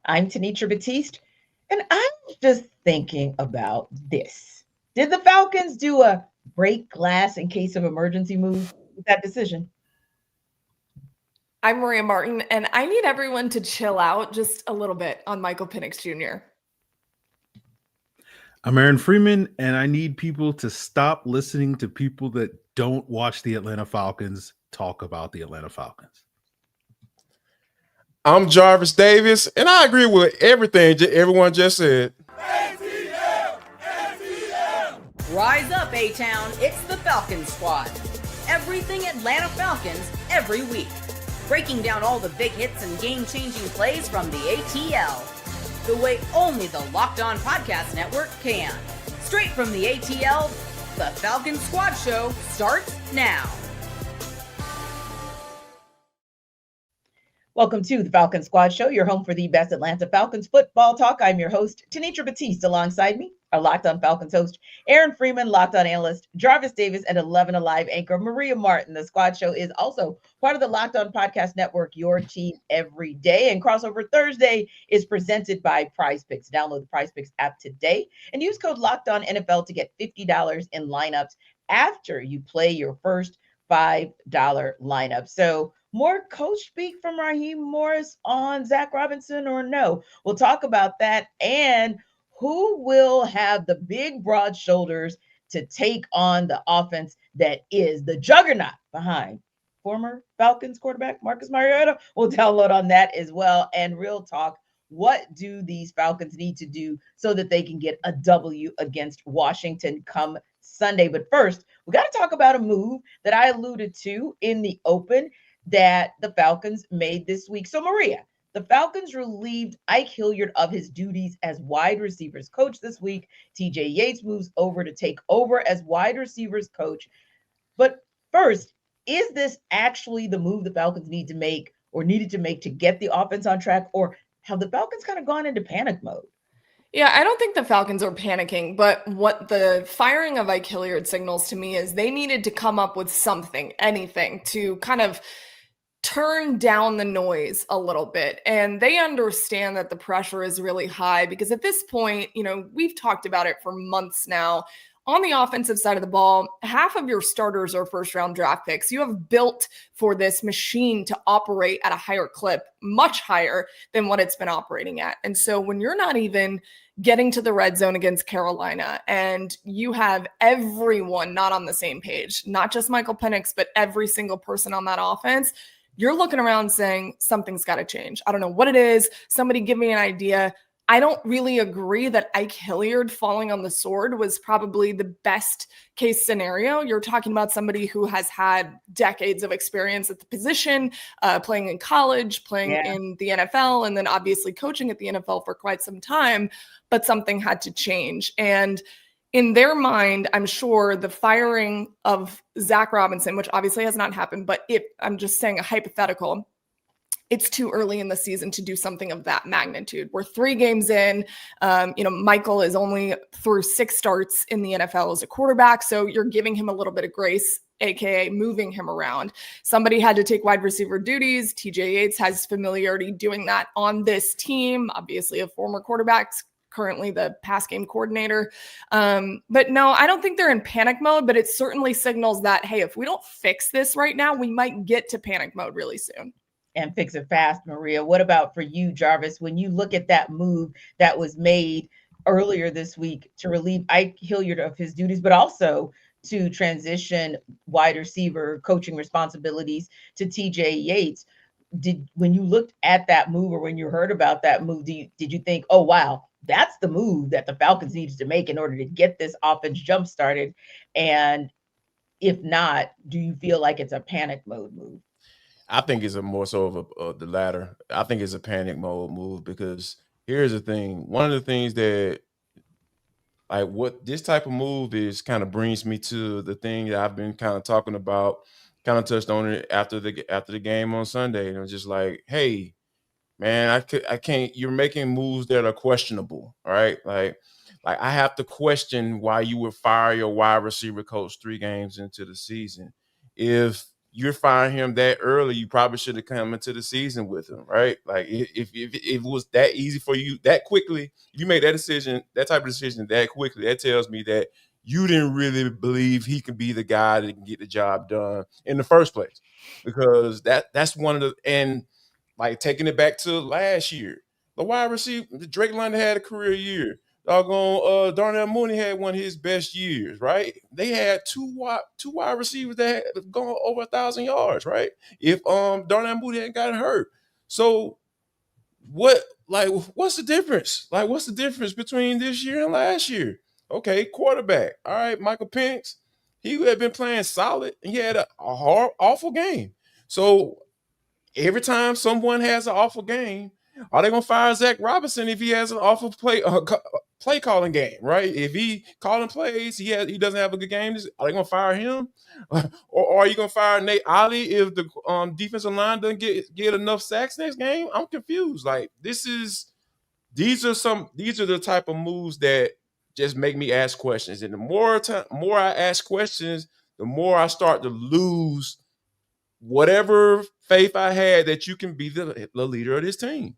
I'm Tenitra Batiste, and I'm just thinking about this. Did the Falcons do a break glass in case of emergency move with that decision? I'm Maria Martin, and I need everyone to chill out just a little bit on Michael Penix Jr. I'm Aaron Freeman, and I need people to stop listening to people that don't watch the Atlanta Falcons talk about the Atlanta Falcons. I'm Jarvis Davis, and I agree with everything everyone just said. Rise up, A-Town. It's the Falcons Squad. Everything Atlanta Falcons every week. Breaking down all the big hits and game-changing plays from the ATL. The way only the Locked On Podcast Network can. Straight from the ATL, the Falcons Squad Show starts now. Welcome to the Falcons Squad Show, your home for the best Atlanta Falcons football talk. I'm your host, Tenitra Batiste. Alongside me, our Locked On Falcons host, Aaron Freeman, Locked On analyst, Jarvis Davis, and 11 Alive anchor, Maria Martin. The Squad Show is also part of the Locked On Podcast Network, your team every day. And Crossover Thursday is presented by PrizePicks. Download the PrizePicks app today and use code Locked On NFL to get $50 in lineups after you play your first $5 lineup. So, more coach speak from Raheem Morris on Zac Robinson or no? We'll talk about that, and who will have the big, broad shoulders to take on the offense that is the juggernaut behind former Falcons quarterback Marcus Mariota. We'll download on that as well. And real talk, what do these Falcons need to do so that they can get a W against Washington come Sunday? But first, we got to talk about a move that I alluded to in the open that the Falcons made this week. So, Maria, the Falcons relieved Ike Hilliard of his duties as wide receivers coach this week. TJ Yates moves over to take over as wide receivers coach. But first, is this actually the move the Falcons need to make or needed to make to get the offense on track, or have the Falcons kind of gone into panic mode? Yeah, I don't think the Falcons are panicking, but what the firing of Ike Hilliard signals to me is they needed to come up with something, anything, to kind of turn down the noise a little bit. And they understand that the pressure is really high because at this point, we've talked about it for months now. On the offensive side of the ball, half of your starters are first-round draft picks. You have built for this machine to operate at a higher clip, much higher than what it's been operating at. And so when you're not even getting to the red zone against Carolina and you have everyone not on the same page, not just Michael Penix, but every single person on that offense, you're looking around saying something's got to change. I don't know what it is. Somebody give me an idea. I don't really agree that Ike Hilliard falling on the sword was probably the best case scenario. You're talking about somebody who has had decades of experience at the position, playing in college, playing in the NFL, and then obviously coaching at the NFL for quite some time, but something had to change. And in their mind, I'm sure the firing of Zac Robinson, which obviously has not happened, but if I'm just saying a hypothetical, it's too early in the season to do something of that magnitude. We're 3 games in. Michael is only through 6 starts in the NFL as a quarterback, so you're giving him a little bit of grace, aka moving him around. Somebody had to take wide receiver duties. TJ Yates has familiarity doing that on this team, obviously a former quarterback, currently the pass game coordinator. But no, I don't think they're in panic mode, but it certainly signals that, hey, if we don't fix this right now, we might get to panic mode really soon. And fix it fast, Maria. What about for you, Jarvis? When you look at that move that was made earlier this week to relieve Ike Hilliard of his duties, but also to transition wide receiver coaching responsibilities to TJ Yates, when you looked at that move or when you heard about that move, did you think, oh, wow, that's the move that the Falcons needed to make in order to get this offense jump started? And if not, do you feel like it's a panic mode move? I think it's a more so of the latter. I think it's a panic mode move because here's the thing. One of the things that, like, what this type of move is kind of brings me to the thing that I've been kind of talking about, kind of touched on it after the game on Sunday. And it was just like, hey, man, I can't. You're making moves that are questionable, all right? Like I have to question why you would fire your wide receiver coach 3 games into the season. If you're firing him that early, you probably should have come into the season with him, right? Like if it was that easy for you that quickly, if you made that decision, that type of decision that quickly, that tells me that you didn't really believe he can be the guy that can get the job done in the first place. Because that's one of the, and like taking it back to last year, the wide receiver, Drake London had a career year. Doggone, Darnell Mooney had one of his best years, right? They had two wide receivers that had gone over 1,000 yards, right? If Darnell Mooney hadn't gotten hurt. So what's the difference? Like, what's the difference between this year and last year? Okay, quarterback. All right, Michael Penix, he had been playing solid and he had a awful game. So every time someone has an awful game, are they gonna fire Zac Robinson if he has an awful play calling game, right? If he calling plays, he doesn't have a good game, are they gonna fire him? Or are you gonna fire Nate Ollie if the defensive line doesn't get enough sacks next game? I'm confused. Like these are the type of moves that just make me ask questions. And the more I ask questions, the more I start to lose whatever faith I had that you can be the leader of this team.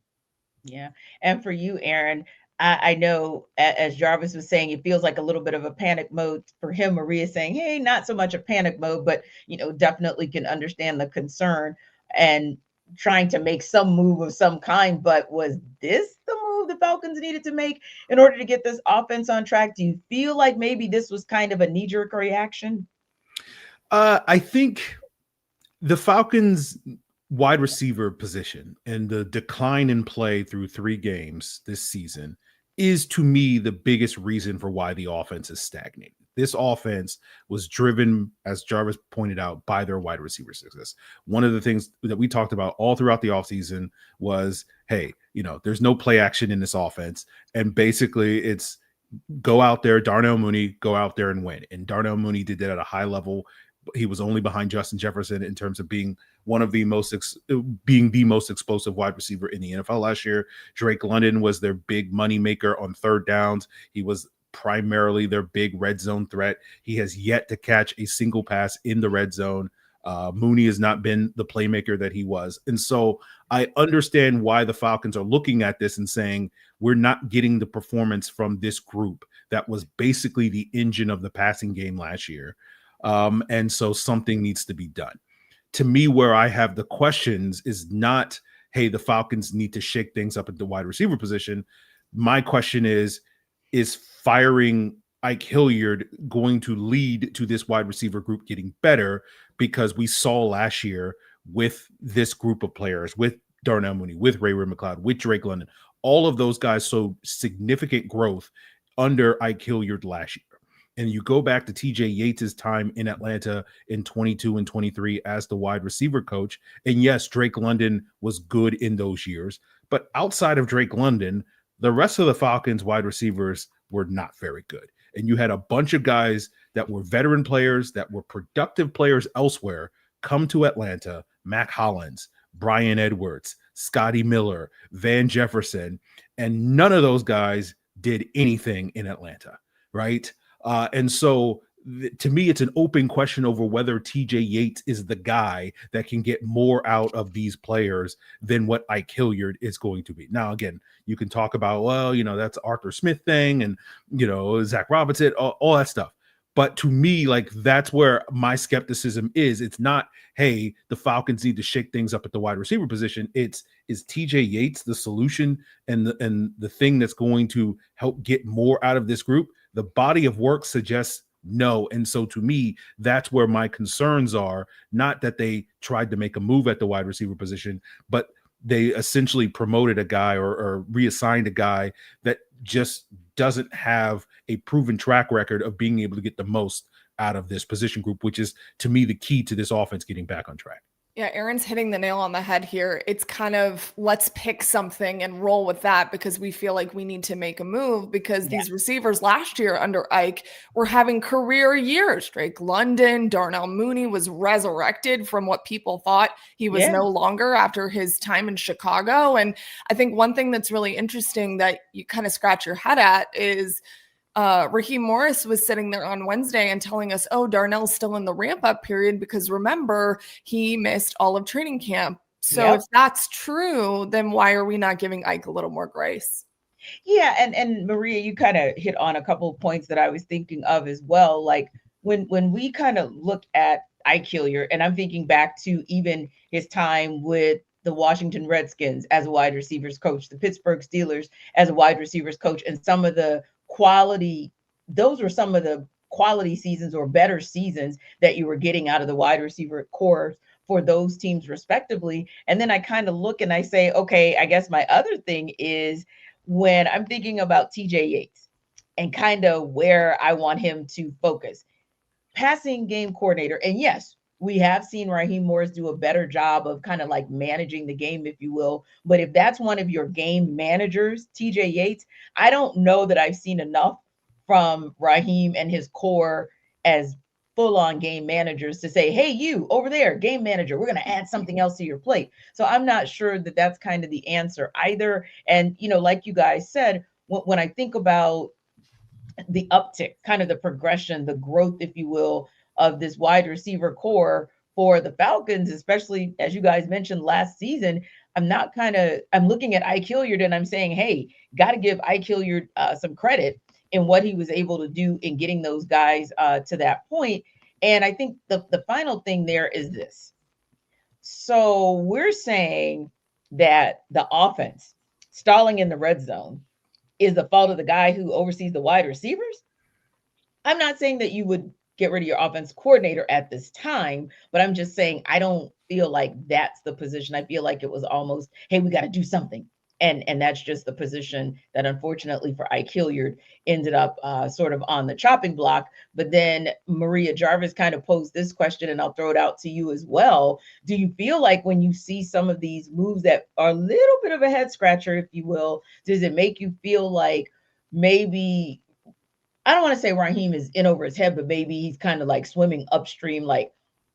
Yeah. And for you, Aaron, I know as Jarvis was saying, it feels like a little bit of a panic mode for him. Maria saying, hey, not so much a panic mode, but, definitely can understand the concern and trying to make some move of some kind. But was this the move the Falcons needed to make in order to get this offense on track? Do you feel like maybe this was kind of a knee-jerk reaction? I think the Falcons wide receiver position and the decline in play through 3 games this season is, to me, the biggest reason for why the offense is stagnated. This offense was driven, as Jarvis pointed out, by their wide receiver success. One of the things that we talked about all throughout the offseason was, hey, there's no play action in this offense. And basically it's go out there, Darnell Mooney, go out there and win. And Darnell Mooney did that at a high level. He was only behind Justin Jefferson in terms of being one of the most explosive wide receiver in the NFL last year. Drake London was their big money maker on third downs. He was primarily their big red zone threat. He has yet to catch a single pass in the red zone. Mooney has not been the playmaker that he was. And so I understand why the Falcons are looking at this and saying, we're not getting the performance from this group that was basically the engine of the passing game last year. And so something needs to be done. To me, where I have the questions is not, hey, the Falcons need to shake things up at the wide receiver position. My question is firing Ike Hilliard going to lead to this wide receiver group getting better? Because we saw last year with this group of players, with Darnell Mooney, with Ray-Ray McCloud, with Drake London, all of those guys showed significant growth under Ike Hilliard last year. And you go back to TJ Yates' time in Atlanta in 22 and 23 as the wide receiver coach. And yes, Drake London was good in those years. But outside of Drake London, the rest of the Falcons wide receivers were not very good. And you had a bunch of guys that were veteran players, that were productive players elsewhere, come to Atlanta: Mac Hollins, Brian Edwards, Scotty Miller, Van Jefferson, and none of those guys did anything in Atlanta, right? And so to me, it's an open question over whether TJ Yates is the guy that can get more out of these players than what Ike Hilliard is going to be. Now, again, you can talk about, well, that's Arthur Smith thing and, Zac Robinson, all that stuff. But to me, like, that's where my skepticism is. It's not, hey, the Falcons need to shake things up at the wide receiver position. Is TJ Yates the solution and the thing that's going to help get more out of this group? The body of work suggests no. And so to me, that's where my concerns are. Not that they tried to make a move at the wide receiver position, but they essentially promoted a guy or reassigned a guy that just doesn't have a proven track record of being able to get the most out of this position group, which is, to me, the key to this offense getting back on track. Yeah, Aaron's hitting the nail on the head here. It's kind of, let's pick something and roll with that because we feel like we need to make a move because these receivers last year under Ike were having career years. Drake London, Darnell Mooney was resurrected from what people thought he was no longer after his time in Chicago. And I think one thing that's really interesting that you kind of scratch your head at is Raheem Morris was sitting there on Wednesday and telling us, oh, Darnell's still in the ramp-up period because remember, he missed all of training camp. So if that's true, then why are we not giving Ike a little more grace? Yeah, and Maria, you kind of hit on a couple of points that I was thinking of as well. Like when we kind of look at Ike Hilliard, and I'm thinking back to even his time with the Washington Redskins as a wide receivers coach, the Pittsburgh Steelers as a wide receivers coach, and some of the quality, those were some of the quality seasons or better seasons that you were getting out of the wide receiver core for those teams respectively. And then I kind of look and I say, okay, I guess my other thing is when I'm thinking about TJ Yates and kind of where I want him to focus. Passing game coordinator. And yes, we have seen Raheem Morris do a better job of kind of like managing the game, if you will. But if that's one of your game managers, TJ Yates, I don't know that I've seen enough from Raheem and his core as full-on game managers to say, hey, you over there, game manager, we're going to add something else to your plate. So I'm not sure that that's kind of the answer either. And, you know, like you guys said, when I think about the uptick, kind of the progression, the growth, if you will, of this wide receiver core for the Falcons, especially as you guys mentioned last season, I'm looking at Ike Hilliard and I'm saying, hey, got to give Ike Hilliard some credit in what he was able to do in getting those guys to that point. And I think the final thing there is this. So we're saying that the offense stalling in the red zone is the fault of the guy who oversees the wide receivers. I'm not saying that you would get rid of your offense coordinator at this time, but I'm just saying I don't feel like that's the position. I feel like it was almost, hey, we got to do something. And that's just the position that unfortunately for Ike Hilliard ended up sort of on the chopping block. But then Maria Jarvis kind of posed this question, and I'll throw it out to you as well. Do you feel like when you see some of these moves that are a little bit of a head scratcher, if you will, does it make you feel like maybe, I don't want to say Raheem is in over his head, but maybe he's kind of like swimming upstream, like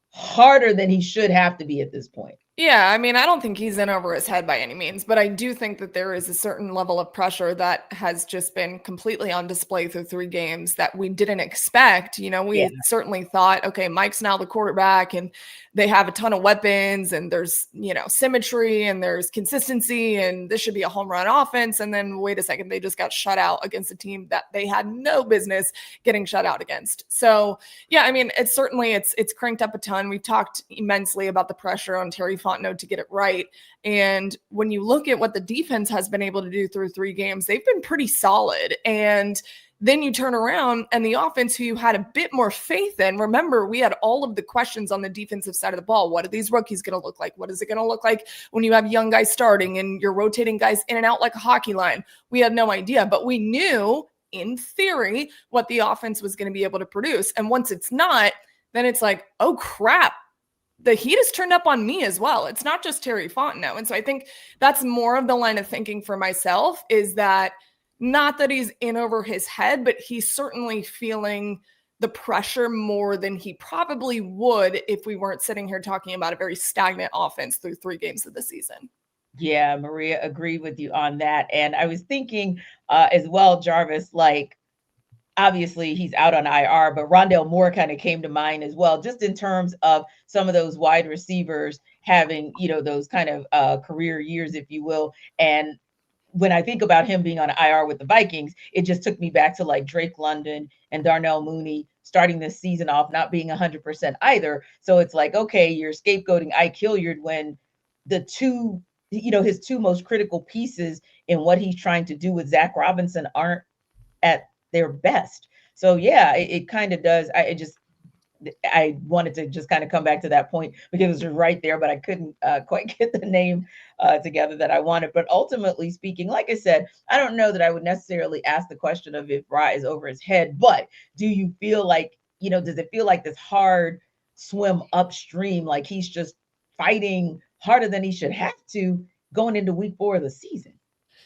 harder than he should have to be at this point? Yeah, I mean, I don't think he's in over his head by any means, but I do think that there is a certain level of pressure that has just been completely on display through 3 games that we didn't expect. You know, we certainly thought, okay, Mike's now the quarterback and they have a ton of weapons and there's, you know, symmetry and there's consistency and this should be a home run offense. And then wait a second, they just got shut out against a team that they had no business getting shut out against. So yeah, I mean, it's cranked up a ton. We talked immensely about the pressure on Terry Fontenot to get it right. And when you look at what the defense has been able to do through 3 games, they've been pretty solid. And then you turn around and the offense who you had a bit more faith in, remember, we had all of the questions on the defensive side of the ball. What are these rookies going to look like? What is it going to look like when you have young guys starting and you're rotating guys in and out like a hockey line? We had no idea, but we knew in theory what the offense was going to be able to produce. And once it's not, then it's like, oh crap, the heat has turned up on me as well. It's not just Terry Fontenot. And so I think that's more of the line of thinking for myself, is that not that he's in over his head, but he's certainly feeling the pressure more than he probably would if we weren't sitting here talking about a very stagnant offense through 3 games of the season. Yeah, Maria, agree with you on that. And I was thinking as well, Jarvis, like, obviously he's out on IR, but Rondale Moore kind of came to mind as well, just in terms of some of those wide receivers having, you know, those kind of career years, if you will. And when I think about him being on IR with the Vikings, it just took me back to like Drake London and Darnell Mooney starting this season off not being 100% either. So it's like, okay, you're scapegoating Ike Hilliard when the two, you know, his 2 most critical pieces in what he's trying to do with Zac Robinson aren't at their best. So yeah, it kind of does. I wanted to just kind of come back to that point because it was right there, but I couldn't quite get the name together that I wanted. But ultimately speaking, like I said, I don't know that I would necessarily ask the question of if Ra is over his head, but do you feel like, you know, does it feel like this hard swim upstream, like he's just fighting harder than he should have to going into week 4 of the season?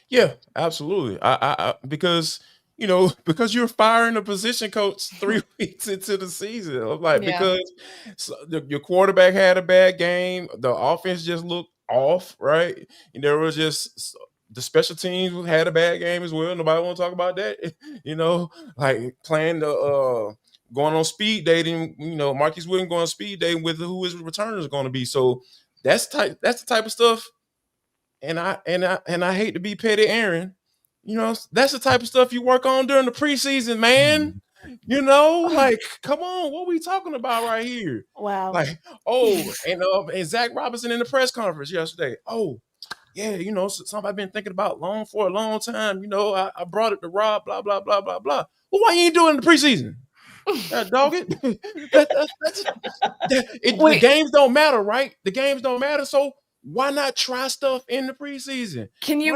Yeah, absolutely. I because you know, because you're firing a position coach 3 weeks into the season. I'm like, because your quarterback had a bad game, the offense just looked off, right? And there was just the special teams had a bad game as well. Nobody want to talk about that. Like playing the going on speed dating. Marquise Williams going on speed dating with who his returner is going to be. So that's the type of stuff. And I hate to be petty, Aaron. That's the type of stuff you work on during the preseason, man. Like, come on, what are we talking about right here? Wow. Like, and Zac Robinson in the press conference yesterday. Oh, yeah, something I've been thinking about for a long time. I brought it to Rob, blah, blah, blah, blah, blah. Well, why you ain't doing it in the preseason? Dog it. The games don't matter, right? The games don't matter, so why not try stuff in the preseason? Can you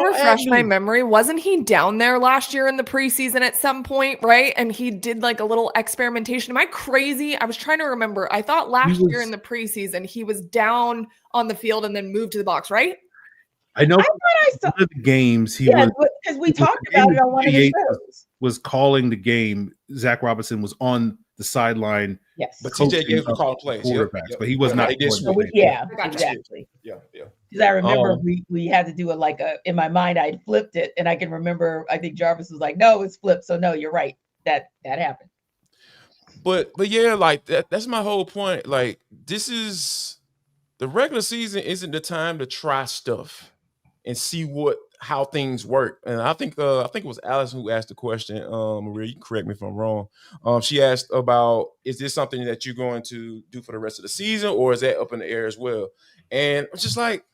refresh my memory? Wasn't he down there last year in the preseason at some point, right? And he did like a little experimentation. Am I crazy? I was trying to remember. I thought last year in the preseason, he was down on the field and then moved to the box, right? I know I saw one of the games was because we talked about it on one of the shows. Was calling the game. Zac Robinson was on the sideline. Yes, but TJ gave him call plays, but he was not. Exactly. Yeah. Because I remember we had to do it in my mind, I flipped it, and I can remember. I think Jarvis was like, "No, it's flipped." So no, you're right. That happened. But yeah, like that's my whole point. Like, this is the regular season isn't the time to try stuff and see how things work. And I think it was Allison who asked the question. Maria, you can correct me if I'm wrong. She asked about, is this something that you're going to do for the rest of the season, or is that up in the air as well? And I'm just like,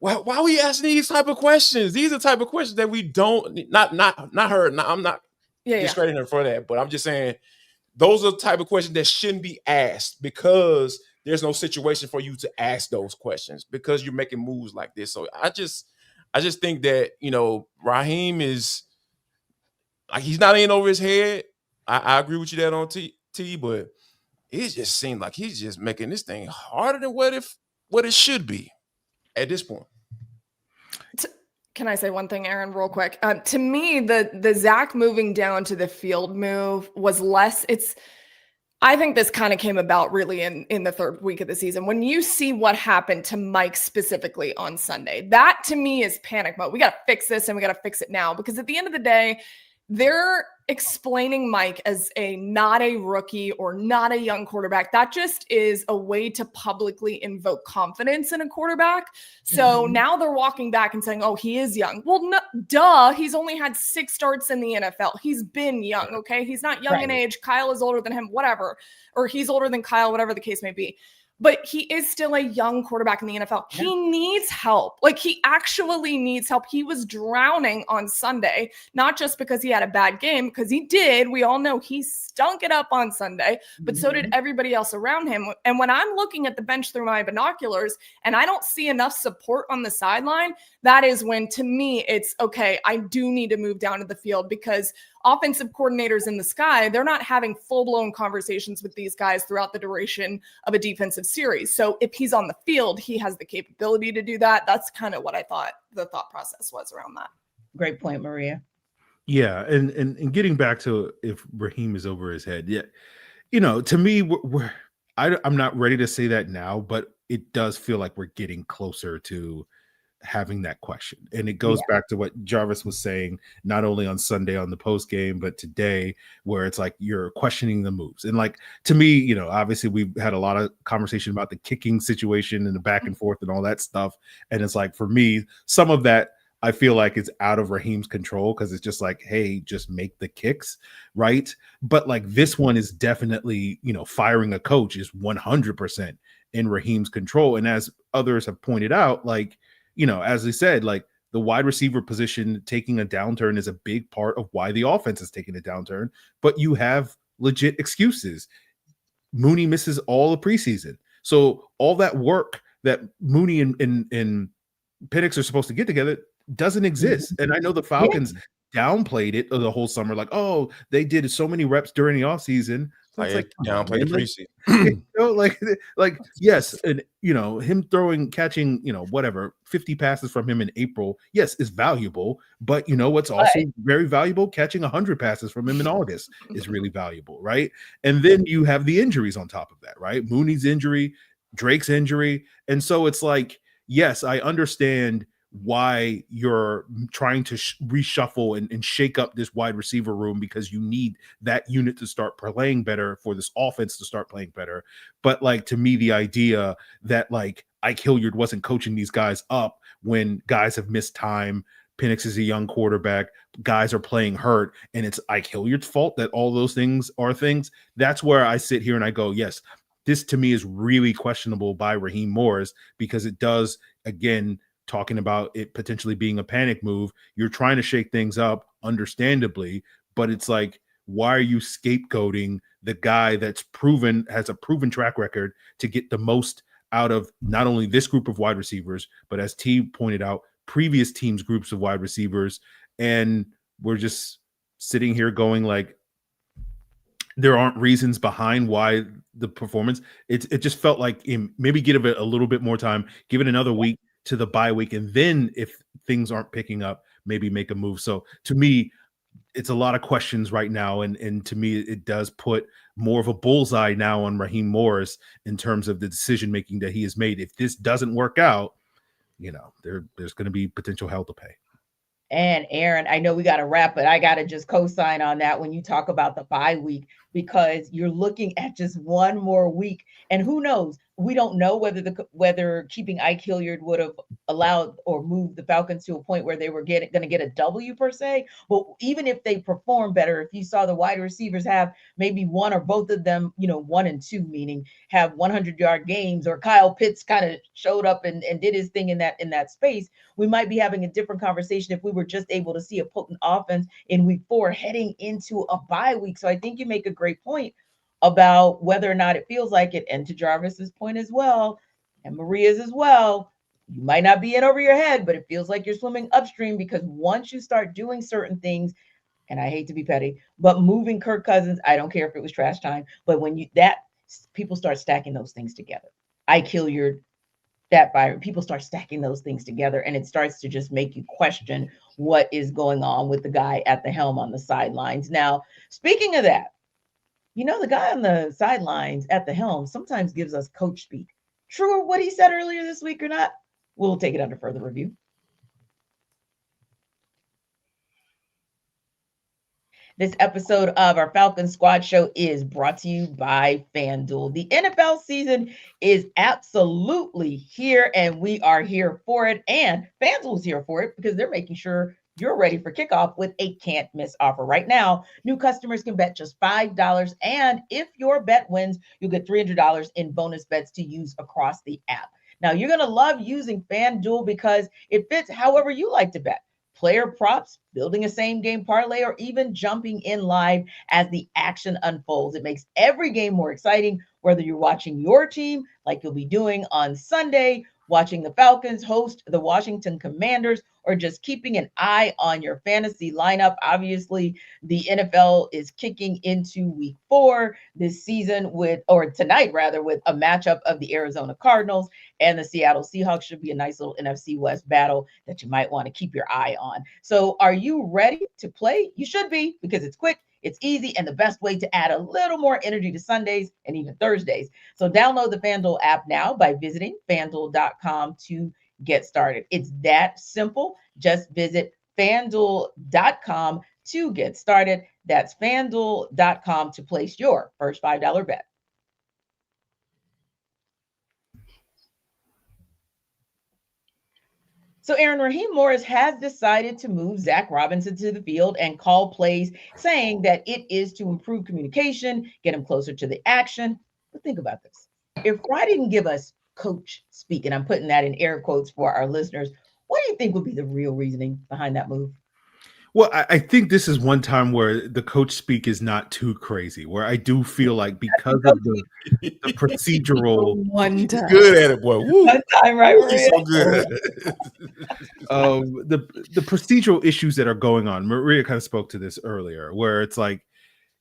why are we asking these type of questions? These are the type of questions that we don't not her. I'm not discrediting her for that, but I'm just saying those are the type of questions that shouldn't be asked, because there's no situation for you to ask those questions because you're making moves like this. So I just think that, Raheem is like, he's not in over his head. I agree with you that on T, but it just seemed like he's just making this thing harder than what it should be at this point. Can I say one thing, Aaron, real quick? To me, the Zac moving down to the field move was less. I think this kind of came about really in the third week of the season. When you see what happened to Mike specifically on Sunday, that to me is panic mode. We got to fix this and we got to fix it now, because at the end of the day, they're explaining Mike as not a rookie or not a young quarterback. That just is a way to publicly invoke confidence in a quarterback. So now they're walking back and saying, oh, he is young. Well, no, duh. He's only had 6 starts in the NFL. He's been young. Okay. He's not young in age. Kyle is older than him, whatever, or he's older than Kyle, whatever the case may be. But he is still a young quarterback in the NFL. Yeah. He needs help. Like, he actually needs help. He was drowning on Sunday, not just because he had a bad game, because he did. We all know he stunk it up on Sunday, but so did everybody else around him. And when I'm looking at the bench through my binoculars and I don't see enough support on the sideline, that is when, to me, it's okay, I do need to move down to the field, because offensive coordinators in the sky, they're not having full-blown conversations with these guys throughout the duration of a defensive series. So if he's on the field, he has the capability to do that. That's kind of what I thought the thought process was around that. Great point, Maria. Yeah, and getting back to if Raheem is over his head, to me, I'm not ready to say that now, but it does feel like we're getting closer to having that question. And it goes back to what Jarvis was saying, not only on Sunday on the post game, but today, where it's like you're questioning the moves. And like, to me, obviously we've had a lot of conversation about the kicking situation and the back and forth and all that stuff. And it's like, for me, some of that I feel like it's out of Raheem's control, because it's just like, hey, just make the kicks, right? But like, this one is definitely, firing a coach is 100% in Raheem's control. And as others have pointed out, like, as they said, like, the wide receiver position taking a downturn is a big part of why the offense is taking a downturn, but you have legit excuses. Mooney misses all the preseason. So all that work that Mooney and Penix are supposed to get together doesn't exist. And I know the Falcons downplayed it the whole summer, like, oh, they did so many reps during the offseason. So it's like downplayed the preseason. like yes, and him catching 50 passes from him in April, yes, is valuable, but what's also very valuable? Catching 100 passes from him in August is really valuable, right? And then you have the injuries on top of that, right? Mooney's injury, Drake's injury, and so it's like, yes, I understand why you're trying to reshuffle and shake up this wide receiver room, because you need that unit to start playing better for this offense to start playing better. But like, to me, the idea that like Ike Hilliard wasn't coaching these guys up when guys have missed time, Penix is a young quarterback, guys are playing hurt, and it's Ike Hilliard's fault that all those things are things. That's where I sit here and I go, yes, this to me is really questionable by Raheem Morris, because it does, again, talking about it potentially being a panic move. You're trying to shake things up, understandably, but it's like, why are you scapegoating the guy that's has a proven track record to get the most out of not only this group of wide receivers, but as T pointed out, previous teams' groups of wide receivers? And we're just sitting here going like, there aren't reasons behind why the performance. It just felt like maybe give it a little bit more time, give it another week to the bye week, and then if things aren't picking up, maybe make a move. So to me, it's a lot of questions right now, and to me, it does put more of a bullseye now on Raheem Morris in terms of the decision making that he has made. If this doesn't work out, there's going to be potential hell to pay. And Aaron, I know we got to wrap, but I got to just co-sign on that when you talk about the bye week, because you're looking at just one more week, and who knows? We don't know whether keeping Ike Hilliard would have allowed or moved the Falcons to a point where they were going to get a W per se. But even if they perform better, if you saw the wide receivers have maybe one or both of them, 1 and 2, meaning have 100-yard games, or Kyle Pitts kind of showed up and did his thing in that space, we might be having a different conversation if we were just able to see a potent offense in week 4 heading into a bye week. So I think you make a great point about whether or not it feels like it. And to Jarvis's point as well, and Maria's as well, you might not be in over your head, but it feels like you're swimming upstream, because once you start doing certain things, and I hate to be petty, but moving Kirk Cousins, I don't care if it was trash time, but when people start stacking those things together, Ike Hilliard, that Byron, people start stacking those things together, and it starts to just make you question what is going on with the guy at the helm on the sidelines. Now, speaking of that, the guy on the sidelines at the helm sometimes gives us coach speak. True what he said earlier this week or not? We'll take it under further review. This episode of our Falcons Squad Show is brought to you by FanDuel. The NFL season is absolutely here, and we are here for it. And FanDuel's here for it because they're making sure you're ready for kickoff with a can't-miss offer. Right now, new customers can bet just $5, and if your bet wins, you'll get $300 in bonus bets to use across the app. Now, you're going to love using FanDuel because it fits however you like to bet. Player props, building a same-game parlay, or even jumping in live as the action unfolds. It makes every game more exciting, whether you're watching your team, like you'll be doing on Sunday, watching the Falcons host the Washington Commanders, or just keeping an eye on your fantasy lineup. Obviously, the NFL is kicking into week 4 this season tonight with a matchup of the Arizona Cardinals and the Seattle Seahawks. Should be a nice little NFC West battle that you might want to keep your eye on. So are you ready to play? You should be, because it's quick, it's easy, and the best way to add a little more energy to Sundays and even Thursdays. So download the FanDuel app now by visiting FanDuel.com to get started. It's that simple. Just visit FanDuel.com to get started. That's FanDuel.com to place your first $5 bet. So Aaron, Raheem Morris has decided to move Zac Robinson to the field and call plays, saying that it is to improve communication, get him closer to the action. But think about this. If Fry didn't give us coach speak, and I'm putting that in air quotes for our listeners, what do you think would be the real reasoning behind that move? Well, I think this is one time where the coach speak is not too crazy, where I do feel like because of the procedural one time. Good at it, boy. Woo. One time, right? He's so good. The procedural issues that are going on. Maria kind of spoke to this earlier, where it's like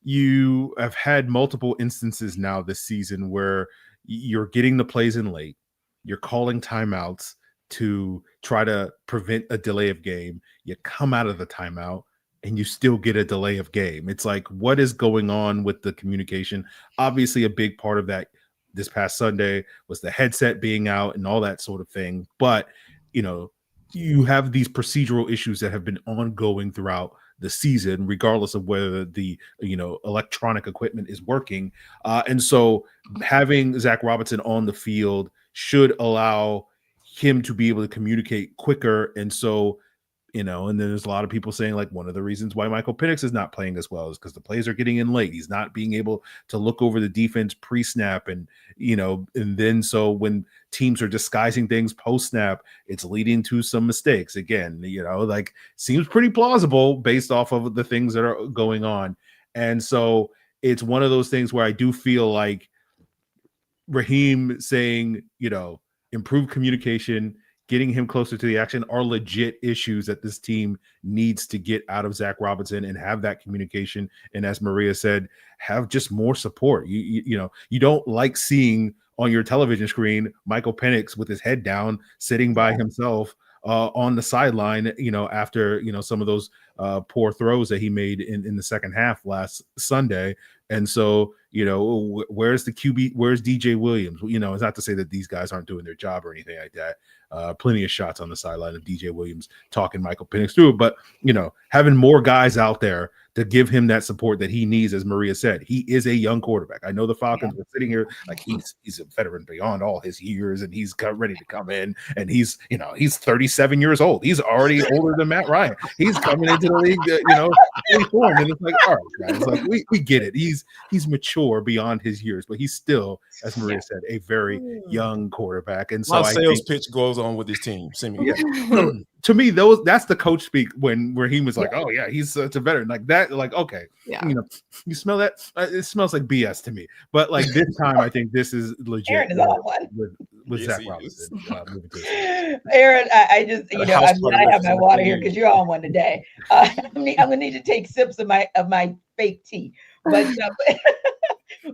you have had multiple instances now this season where you're getting the plays in late, you're calling timeouts to try to prevent a delay of game. You come out of the timeout and you still get a delay of game. It's like, what is going on with the communication? Obviously, a big part of that this past Sunday was the headset being out and all that sort of thing. But, you have these procedural issues that have been ongoing throughout the season, regardless of whether the electronic equipment is working. And so having Zac Robinson on the field should allow him to be able to communicate quicker. And so, and then there's a lot of people saying like one of the reasons why Michael Penix is not playing as well is because the plays are getting in late. He's not being able to look over the defense pre-snap, and then so when teams are disguising things post-snap, it's leading to some mistakes. Again, like seems pretty plausible based off of the things that are going on. And so it's one of those things where I do feel like Raheem saying, improve communication, getting him closer to the action are legit issues that this team needs to get out of Zac Robinson and have that communication. And as Maria said, have just more support. You don't like seeing on your television screen Michael Penix with his head down, sitting by himself on the sideline, after, some of those poor throws that he made in the second half last Sunday. And so, where's the QB? Where's DJ Williams? It's not to say that these guys aren't doing their job or anything like that. Plenty of shots on the sideline of DJ Williams talking Michael Penix through, but having more guys out there to give him that support that he needs, as Maria said, he is a young quarterback. I know the Falcons were sitting here like he's a veteran beyond all his years, and he's ready to come in, and he's 37 years old. He's already older than Matt Ryan. He's coming into the league, reformed, and it's like, all right, guys, like we get it. He's mature beyond his years, but he's still, as Maria said, a very young quarterback. And so sales pitch goes on with his team. To me, that's the coach speak where he was like, "Oh yeah, he's such a veteran." Like that, like okay, you smell that? It smells like BS to me. But like this time, I think this is legit. Aaron is on one with Zac Robinson. Aaron, I just I'm glad I have my water here because you're on one today. I'm gonna need to take sips of my fake tea, but.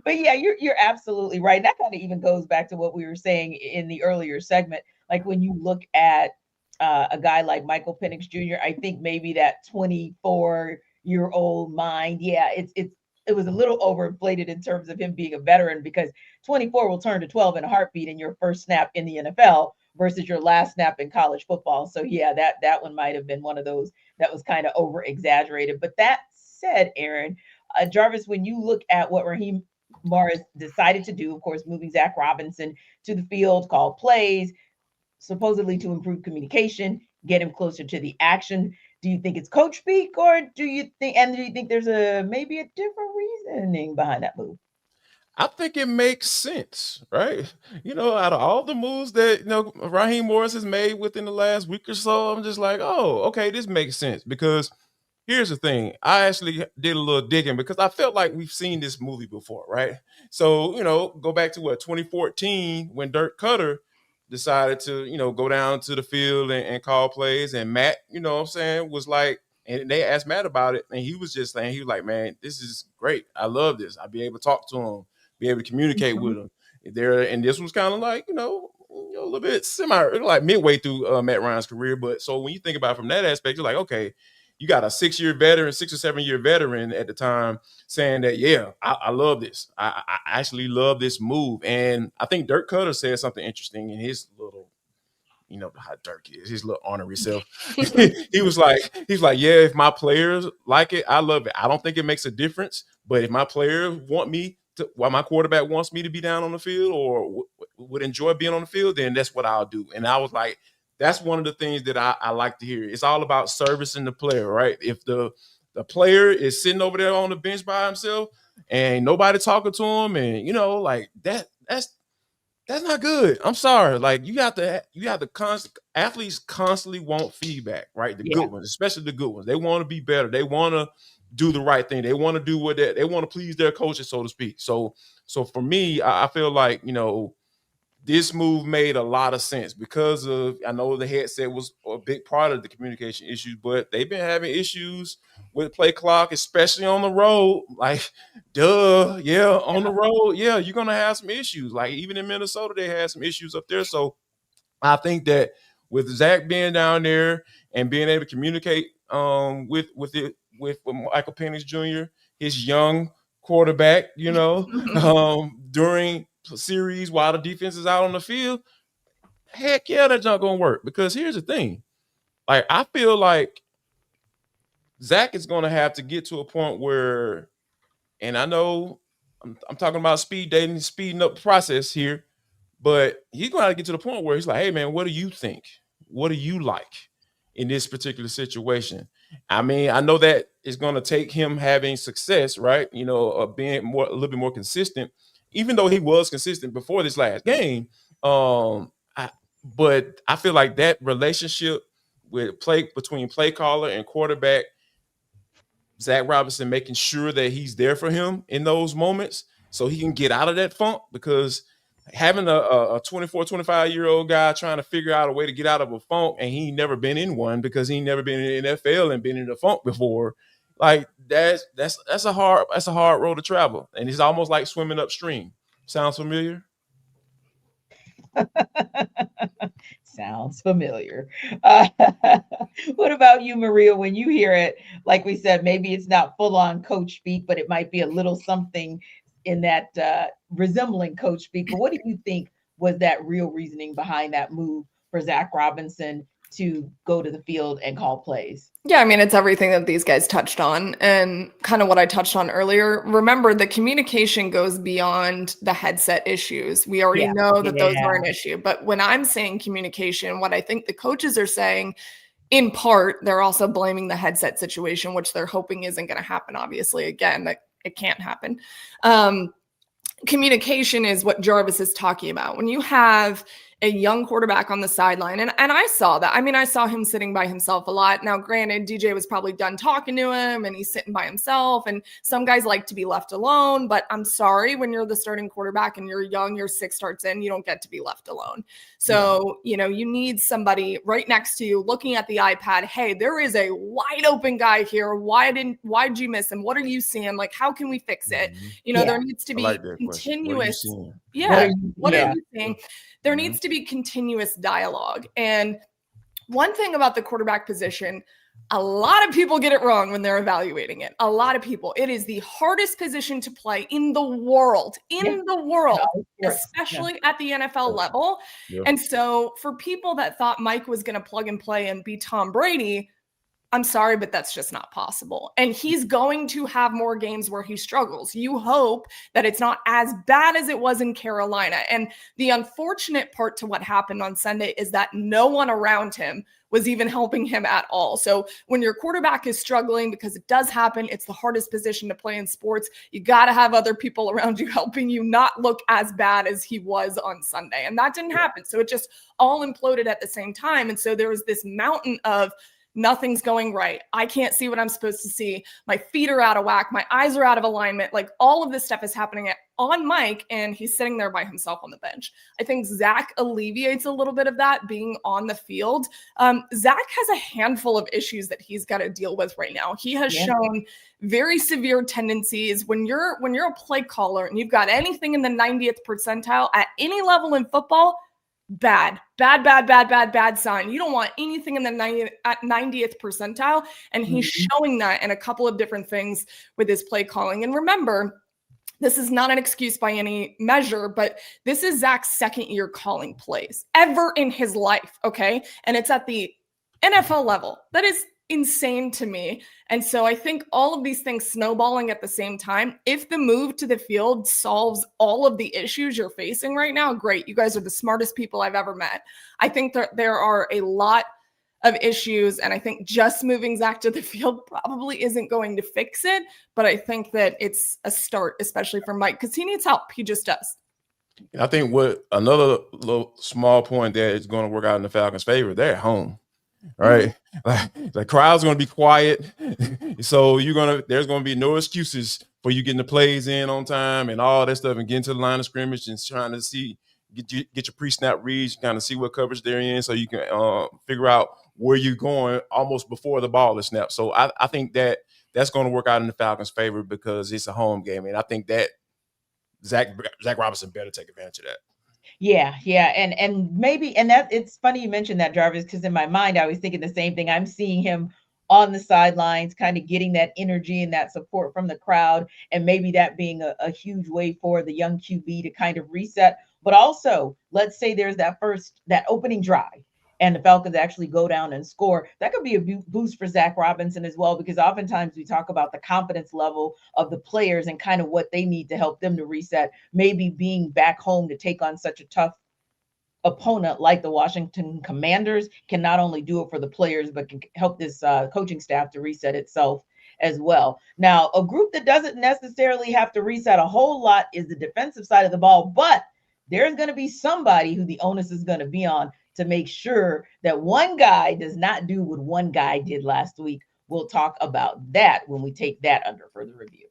But yeah, you're absolutely right. That kind of even goes back to what we were saying in the earlier segment. Like when you look at a guy like Michael Penix Jr., I think maybe that 24-year-old mind, it was a little overinflated in terms of him being a veteran, because 24 will turn to 12 in a heartbeat in your first snap in the NFL versus your last snap in college football. So yeah, that one might have been one of those that was kind of over exaggerated. But that said, Aaron, Jarvis, when you look at what Raheem Morris decided to do, of course, moving Zac Robinson to the field, call plays, supposedly to improve communication, get him closer to the action. Do you think it's coach speak, or do you think there's maybe a different reasoning behind that move? I think it makes sense, right? Out of all the moves that Raheem Morris has made within the last week or so, I'm just like, oh, okay, this makes sense. Because here's the thing. I actually did a little digging because I felt like we've seen this movie before, right? So, go back to 2014 when Dirk Cutter decided to, go down to the field and call plays. And Matt, was like, and they asked Matt about it. And he was just saying, he was like, man, this is great. I love this. I'll be able to talk to him, be able to communicate with him. And this was kind of like, a little bit like midway through Matt Ryan's career. But so when you think about it from that aspect, you're like, okay, you got a 6-year veteran, 6 or 7 year veteran at the time saying that, yeah, I love this. I actually love this move. And I think Dirk Cutter said something interesting in his little, how Dirk is, his little honorary self. he was like, yeah, if my players like it, I love it. I don't think it makes a difference. But if my players while my quarterback wants me to be down on the field or would enjoy being on the field, then that's what I'll do. And I was like, that's one of the things that I like to hear. It's all about servicing the player, right? If the player is sitting over there on the bench by himself and nobody talking to him, and like that's not good. I'm sorry. Like you have to athletes constantly want feedback, right? The good ones, especially the good ones. They want to be better. They want to do the right thing. They want to do what they want to please their coaches, so to speak. So for me, I feel like, this move made a lot of sense because I know the headset was a big part of the communication issues, but they've been having issues with play clock, especially on the road. Like, on the road, you're going to have some issues. Like, even in Minnesota, they had some issues up there. So I think that with Zac being down there and being able to communicate with Michael Penix Jr., his young quarterback, during series while the defense is out on the field, heck yeah, that's not gonna work. Because here's the thing, like I feel like Zac is going to have to get to a point where, and I know I'm talking about speed dating, speeding up the process here, but he's going to get to the point where he's like, hey, man, what do you think? What do you like in this particular situation? I mean, I know that it's going to take him having success, right? You know, being a little bit more consistent, even though he was consistent before this last game. But I feel like that relationship between play caller and quarterback, Zac Robinson making sure that he's there for him in those moments so he can get out of that funk, because having a 24, 25-year-old guy trying to figure out a way to get out of a funk, and he never been in one because he never been in the NFL and been in a funk before, like that's a hard road to travel. And it's almost like swimming upstream. Sounds familiar? Sounds familiar. What about you, Maria? When you hear it, like we said, maybe it's not full-on coach speak, but it might be a little something in that resembling coach speak. But what do you think was that real reasoning behind that move for Zac Robinson to go to the field and call plays? Yeah, I mean, it's everything that these guys touched on, and kind of what I touched on earlier. Remember, the communication goes beyond the headset issues. We already know that those are an issue. But when I'm saying communication, what I think the coaches are saying, in part, they're also blaming the headset situation, which they're hoping isn't going to happen. Obviously, again, that it can't happen. Communication is what Jarvis is talking about. When you have a young quarterback on the sideline, and I saw that. I mean, I saw him sitting by himself a lot. Now, granted, DJ was probably done talking to him, and he's sitting by himself, and some guys like to be left alone, but I'm sorry, when you're the starting quarterback and you're young, you're 6 starts in, you don't get to be left alone. So, you know, you need somebody right next to you looking at the iPad. Hey, there is a wide open guy here. Why'd you miss him? What are you seeing? Like, how can we fix it? You know, there needs to be continuous. What are you seeing? There needs to be continuous dialogue. And one thing about the quarterback position, a lot of people get it wrong when they're evaluating it. A lot of people. It is the hardest position to play in the world, especially at the NFL level. And so for people that thought Mike was going to plug and play and be Tom Brady, I'm sorry, but that's just not possible. And he's going to have more games where he struggles. You hope that it's not as bad as it was in Carolina. And the unfortunate part to what happened on Sunday is that no one around him was even helping him at all. So when your quarterback is struggling, because it does happen, it's the hardest position to play in sports, you got to have other people around you helping you not look as bad as he was on Sunday. And that didn't happen. So it just all imploded at the same time. And so there was this mountain of nothing's going right. I can't see what I'm supposed to see. My feet are out of whack. My eyes are out of alignment. Like, all of this stuff is happening on Mike, and he's sitting there by himself on the bench. I think Zac alleviates a little bit of that being on the field. Zac has a handful of issues that he's got to deal with right now. He has shown very severe tendencies. When you're a play caller and you've got anything in the 90th percentile at any level in football, bad sign. You don't want anything in the 90th percentile. And he's showing that in a couple of different things with his play calling. And remember, this is not an excuse by any measure, but this is Zac's second year calling plays ever in his life. Okay. And it's at the NFL level. That is insane to me. And so I think all of these things snowballing at the same time, if the move to the field solves all of the issues you're facing right now, great. You guys are the smartest people I've ever met. I think that there are a lot of issues, and I think just moving Zac to the field probably isn't going to fix it, but I think that it's a start, especially for Mike, because he needs help. He just does. I think what another little small point that is going to work out in the Falcons' favor, they're at home. Right, like the crowd's going to be quiet, so there's going to be no excuses for you getting the plays in on time and all that stuff, and getting to the line of scrimmage and trying to get your pre-snap reads, kind of see what coverage they're in, so you can figure out where you're going almost before the ball is snapped. So I think that's going to work out in the Falcons' favor because it's a home game, and I think that Zac Robinson better take advantage of that. Yeah. And maybe, and that it's funny you mentioned that, Jarvis, because in my mind, I was thinking the same thing. I'm seeing him on the sidelines, kind of getting that energy and that support from the crowd. And maybe that being a huge way for the young QB to kind of reset. But also, let's say there's that opening drive and the Falcons actually go down and score, that could be a boost for Zac Robinson as well, because oftentimes we talk about the confidence level of the players and kind of what they need to help them to reset. Maybe being back home to take on such a tough opponent like the Washington Commanders can not only do it for the players, but can help this coaching staff to reset itself as well. Now, a group that doesn't necessarily have to reset a whole lot is the defensive side of the ball, but there's going to be somebody who the onus is going to be on to make sure that one guy does not do what one guy did last week. We'll talk about that when we take that under further review.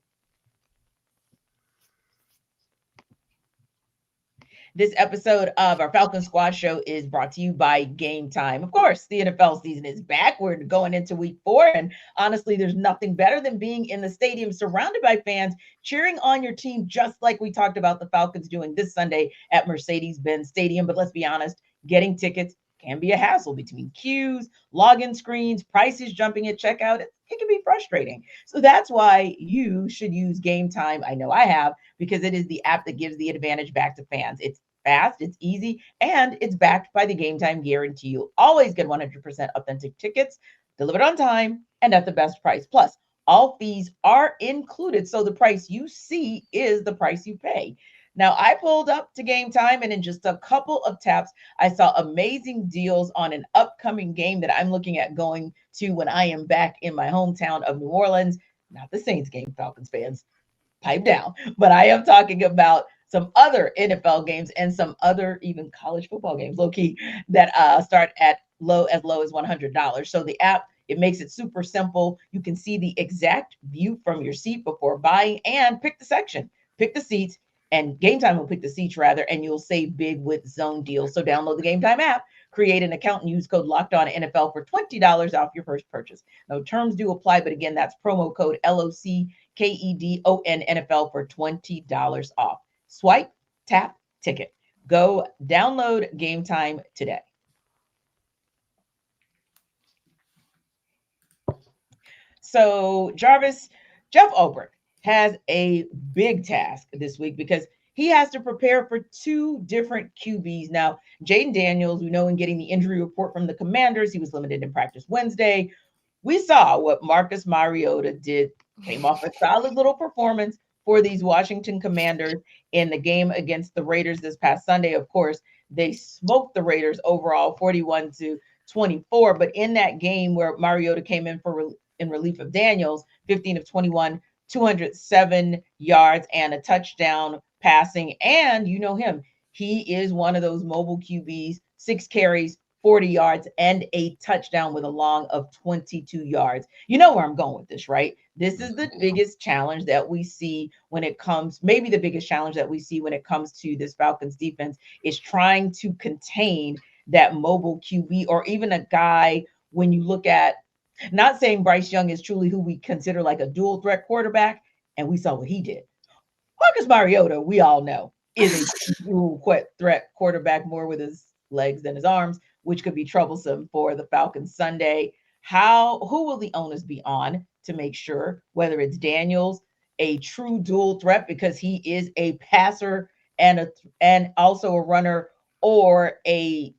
This episode of our Falcons Squad Show is brought to you by Game Time. Of course, the NFL season is back. We're going into week 4, and honestly, there's nothing better than being in the stadium surrounded by fans cheering on your team, just like we talked about the Falcons doing this Sunday at Mercedes-Benz Stadium. But let's be honest, getting tickets can be a hassle between queues, login screens, prices jumping at checkout. It can be frustrating. So that's why you should use Game Time. I know I have, because it is the app that gives the advantage back to fans. It's fast, it's easy, and it's backed by the Game Time guarantee. You'll always get 100% authentic tickets delivered on time and at the best price. Plus, all fees are included, so the price you see is the price you pay. Now, I pulled up to Game Time, and in just a couple of taps, I saw amazing deals on an upcoming game that I'm looking at going to when I am back in my hometown of New Orleans. Not the Saints game, Falcons fans. Pipe down. But I am talking about some other NFL games and some other even college football games, low-key, that start at as low as $100. So the app, it makes it super simple. You can see the exact view from your seat before buying and pick the section, pick the seats, and Game Time will pick the seats rather, and you'll save big with zone deals. So download the Game Time app, create an account, and use code LOCKEDONNFL for $20 off your first purchase. No terms do apply, but again, that's promo code LOCKEDONNFL for $20 off. Swipe, tap, ticket. Go download Game Time today. So Jeff Ulbrich has a big task this week because he has to prepare for 2 different QBs. Now, Jayden Daniels, we know in getting the injury report from the Commanders, he was limited in practice Wednesday. We saw what Marcus Mariota did, came off a solid little performance for these Washington Commanders in the game against the Raiders this past Sunday. Of course, they smoked the Raiders overall 41-24, but in that game where Mariota came in in relief of Daniels, 15 of 21, 207 yards and a touchdown passing. And you know him, he is one of those mobile QBs, 6 carries, 40 yards, and a touchdown with a long of 22 yards. You know where I'm going with this, right? This is the biggest challenge that we see when it comes, maybe the biggest challenge that we see when it comes to this Falcons defense is trying to contain that mobile QB, or even a guy when you look at, not saying Bryce Young is truly who we consider like a dual threat quarterback, and we saw what he did. Marcus Mariota, we all know, is a dual threat quarterback, more with his legs than his arms, which could be troublesome for the Falcons Sunday. Who will the onus be on to make sure, whether it's Daniels, a true dual threat because he is a passer and also a runner, or a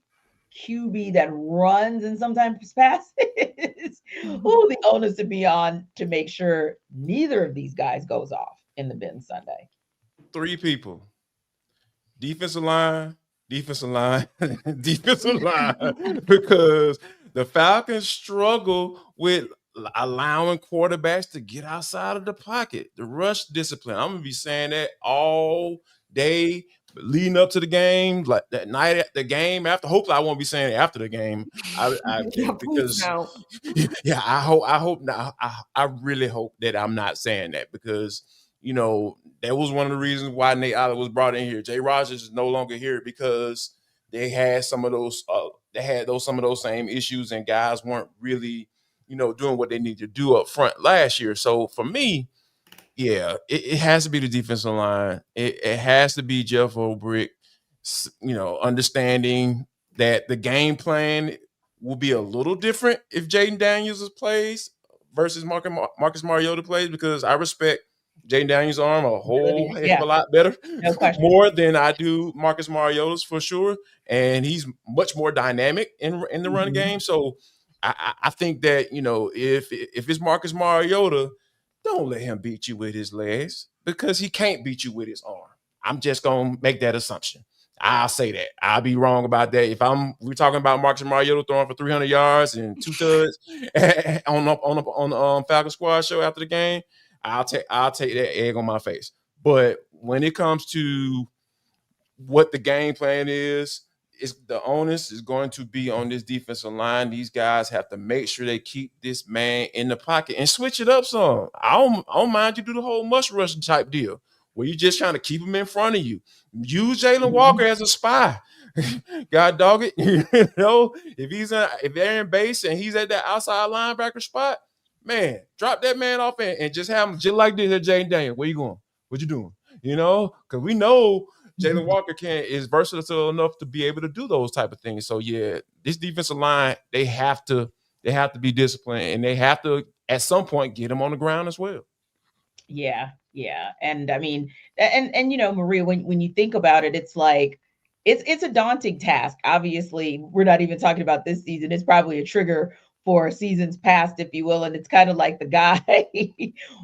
QB that runs and sometimes passes? Who will the onus to be on to make sure neither of these guys goes off in the bin Sunday? 3 people: defensive line, defensive line, defensive line, because the Falcons struggle with allowing quarterbacks to get outside of the pocket, the rush discipline. I'm gonna be saying that all day leading up to the game, like that night at the game after. Hopefully I won't be saying it after the game. Because yeah, I hope not. I really hope that I'm not saying that, because you know that was one of the reasons why Nate Allen was brought in here. Jay Rogers is no longer here because they had some of those same issues, and guys weren't really doing what they need to do up front last year. So for me, yeah, it has to be the defensive line. It has to be Jeff Ulbrich, understanding that the game plan will be a little different if Jayden Daniels plays versus Marcus Mariota plays, because I respect Jaden Daniels' arm a whole heck of a lot better, No question. more than I do Marcus Mariota's for sure. And he's much more dynamic in the run game. So I think that, you know, if it's Marcus Mariota, don't let him beat you with his legs, because he can't beat you with his arm. I'm just going to make that assumption. I'll say that. I'll be wrong about that. If we're talking about Marcus Mariota throwing for 300 yards and 2 tuds on the Falcons Squad Show after the game, I'll take that egg on my face. But when it comes to what the game plan is the onus is going to be on this defensive line. These guys have to make sure they keep this man in the pocket and switch it up some. I don't mind you do the whole must rush type deal where you're just trying to keep him in front of you. Use Jalen Walker as a spy. God dog it. You know, if they're in base and he's at that outside linebacker spot, man, drop that man off and just have him just like this at Jaden Daniels. Where you going? What you doing? You know, because we know Jalen Walker is versatile enough to be able to do those type of things. So yeah, this defensive line, they have to be disciplined, and they have to at some point get him on the ground as well. Yeah. And I mean, and you know, Maria, when you think about it, it's like it's a daunting task. Obviously, we're not even talking about this season. It's probably a trigger for seasons past, if you will. And it's kind of like the guy,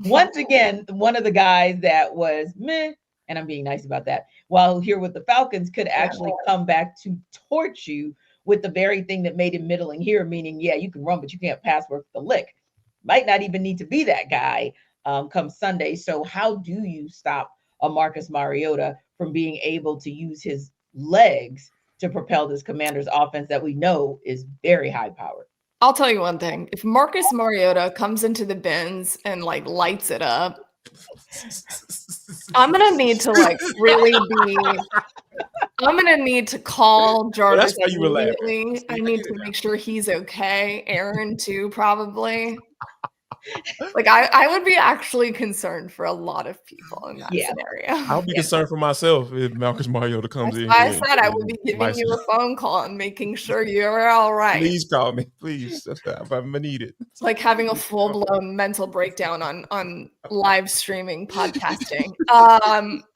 once again, one of the guys that was meh, and I'm being nice about that, while here with the Falcons could actually come back to torch you with the very thing that made him middling here, meaning, yeah, you can run, but you can't pass worth the lick. Might not even need to be that guy come Sunday. So how do you stop a Marcus Mariota from being able to use his legs to propel this Commanders offense that we know is very high powered? I'll tell you one thing. If Marcus Mariota comes into the bins and like lights it up, I'm going to need to like really I'm going to need to call Jarvis immediately. I need to make sure he's okay. Aaron too, probably. Like I would be actually concerned for a lot of people in that scenario. I'll be concerned for myself if Marcus Mariota comes in. I said I would be giving you a phone call and making sure you're all right. Please call me, please. I'm gonna need it. It's like having a full-blown mental breakdown on live streaming podcasting.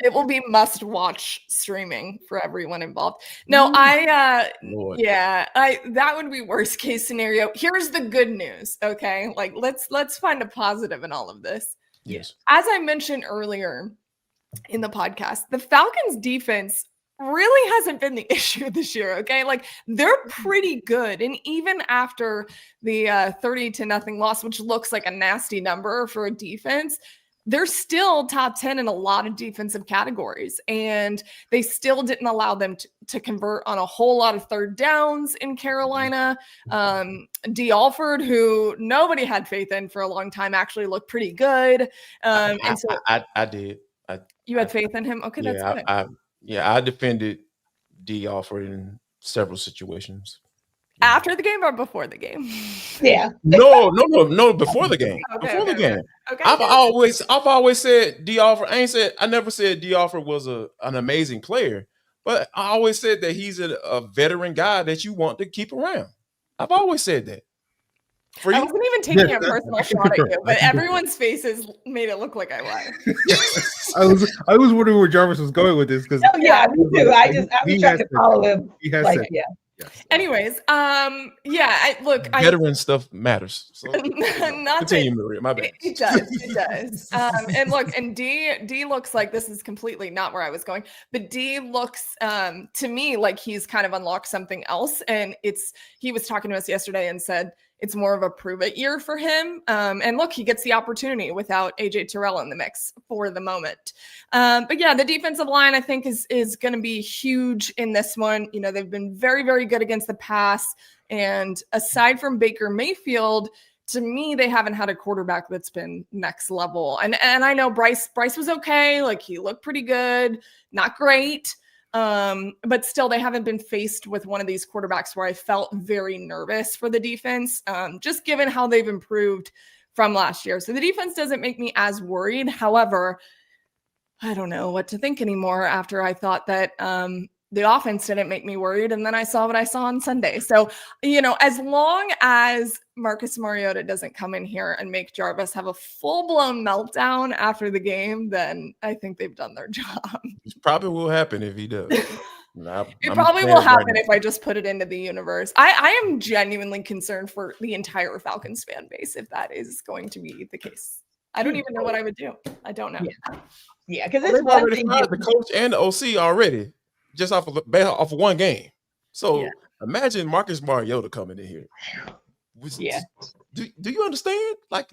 It will be must-watch streaming for everyone involved. No, that would be worst case scenario. Here's the good news, okay? Like let's find a positive in all of this. Yes. As I mentioned earlier in the podcast, the Falcons defense really hasn't been the issue this year, okay? Like they're pretty good. And even after the 30-0 loss, which looks like a nasty number for a defense, they're still top 10 in a lot of defensive categories. And they still didn't allow them to convert on a whole lot of third downs in Carolina. D. Alford, who nobody had faith in for a long time, actually looked pretty good. I did. You had faith in him? Okay, that's good. I defended D. Alford in several situations. After the game or before the game? Yeah. No, before the game. Okay. Game. Okay. I've always said D. Alford. I never said D. Alford was an amazing player, but I always said that he's a veteran guy that you want to keep around. I've always said that. I wasn't even taking a personal shot at you, but everyone's faces made it look like I was. I was wondering where Jarvis was going with this because. Oh yeah, me too. I was trying to follow him. He has like, yeah. Yes. Anyways, veteran stuff matters. So, continue, Maria. My bad. It does. And D looks like this is completely not where I was going, but D looks to me like he's kind of unlocked something else, and he was talking to us yesterday and said it's more of a prove it year for him. And look, he gets the opportunity without AJ Terrell in the mix for the moment. But yeah, the defensive line, I think, is going to be huge in this one. You know, they've been very, very good against the pass. And aside from Baker Mayfield, to me, they haven't had a quarterback that's been next level. And I know Bryce was okay. Like he looked pretty good, not great. But still, they haven't been faced with one of these quarterbacks where I felt very nervous for the defense, just given how they've improved from last year. So the defense doesn't make me as worried. However, I don't know what to think anymore after I thought that the offense didn't make me worried. And then I saw what I saw on Sunday. So, as long as Marcus Mariota doesn't come in here and make Jarvis have a full-blown meltdown after the game, then I think they've done their job. It probably will happen if he does. It probably will happen if I just put it into the universe. I am genuinely concerned for the entire Falcons fan base if that is going to be the case. I don't even know what I would do. I don't know. Yeah, because they've already fired the coach and the OC already, just off of one game. So imagine Marcus Mariota coming in here. Do you understand? Like,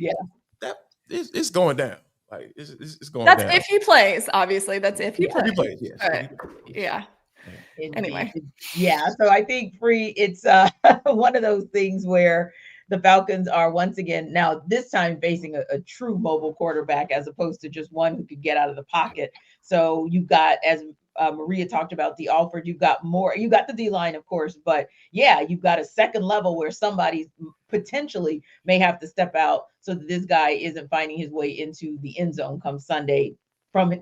that it's going down. Like it's going down. That's if he plays. Obviously, that's if he plays. If he plays, yes. Yeah. Anyway. Yeah. So I think it's one of those things where the Falcons are once again now this time facing a true mobile quarterback as opposed to just one who could get out of the pocket. So you've got, as Maria talked about, the Alford, you've got the D-line, of course, but you've got a second level where somebody potentially may have to step out so that this guy isn't finding his way into the end zone come Sunday from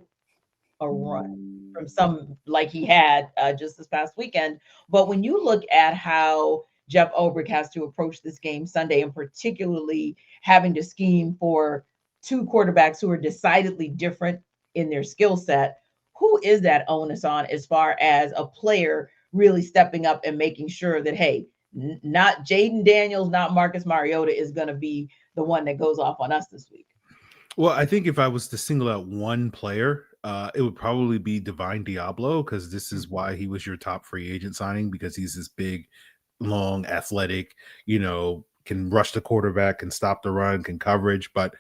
a run from some like he had just this past weekend. But when you look at how Jeff Ulbrich has to approach this game Sunday, and particularly having to scheme for two quarterbacks who are decidedly different in their skill set, who is that onus on as far as a player really stepping up and making sure that, hey, not Jaden Daniels, not Marcus Mariota is going to be the one that goes off on us this week? Well, I think if I was to single out one player, it would probably be Divine Diablo, because this is why he was your top free agent signing, because he's this big, long, athletic, can rush the quarterback, can stop the run, can coverage. But,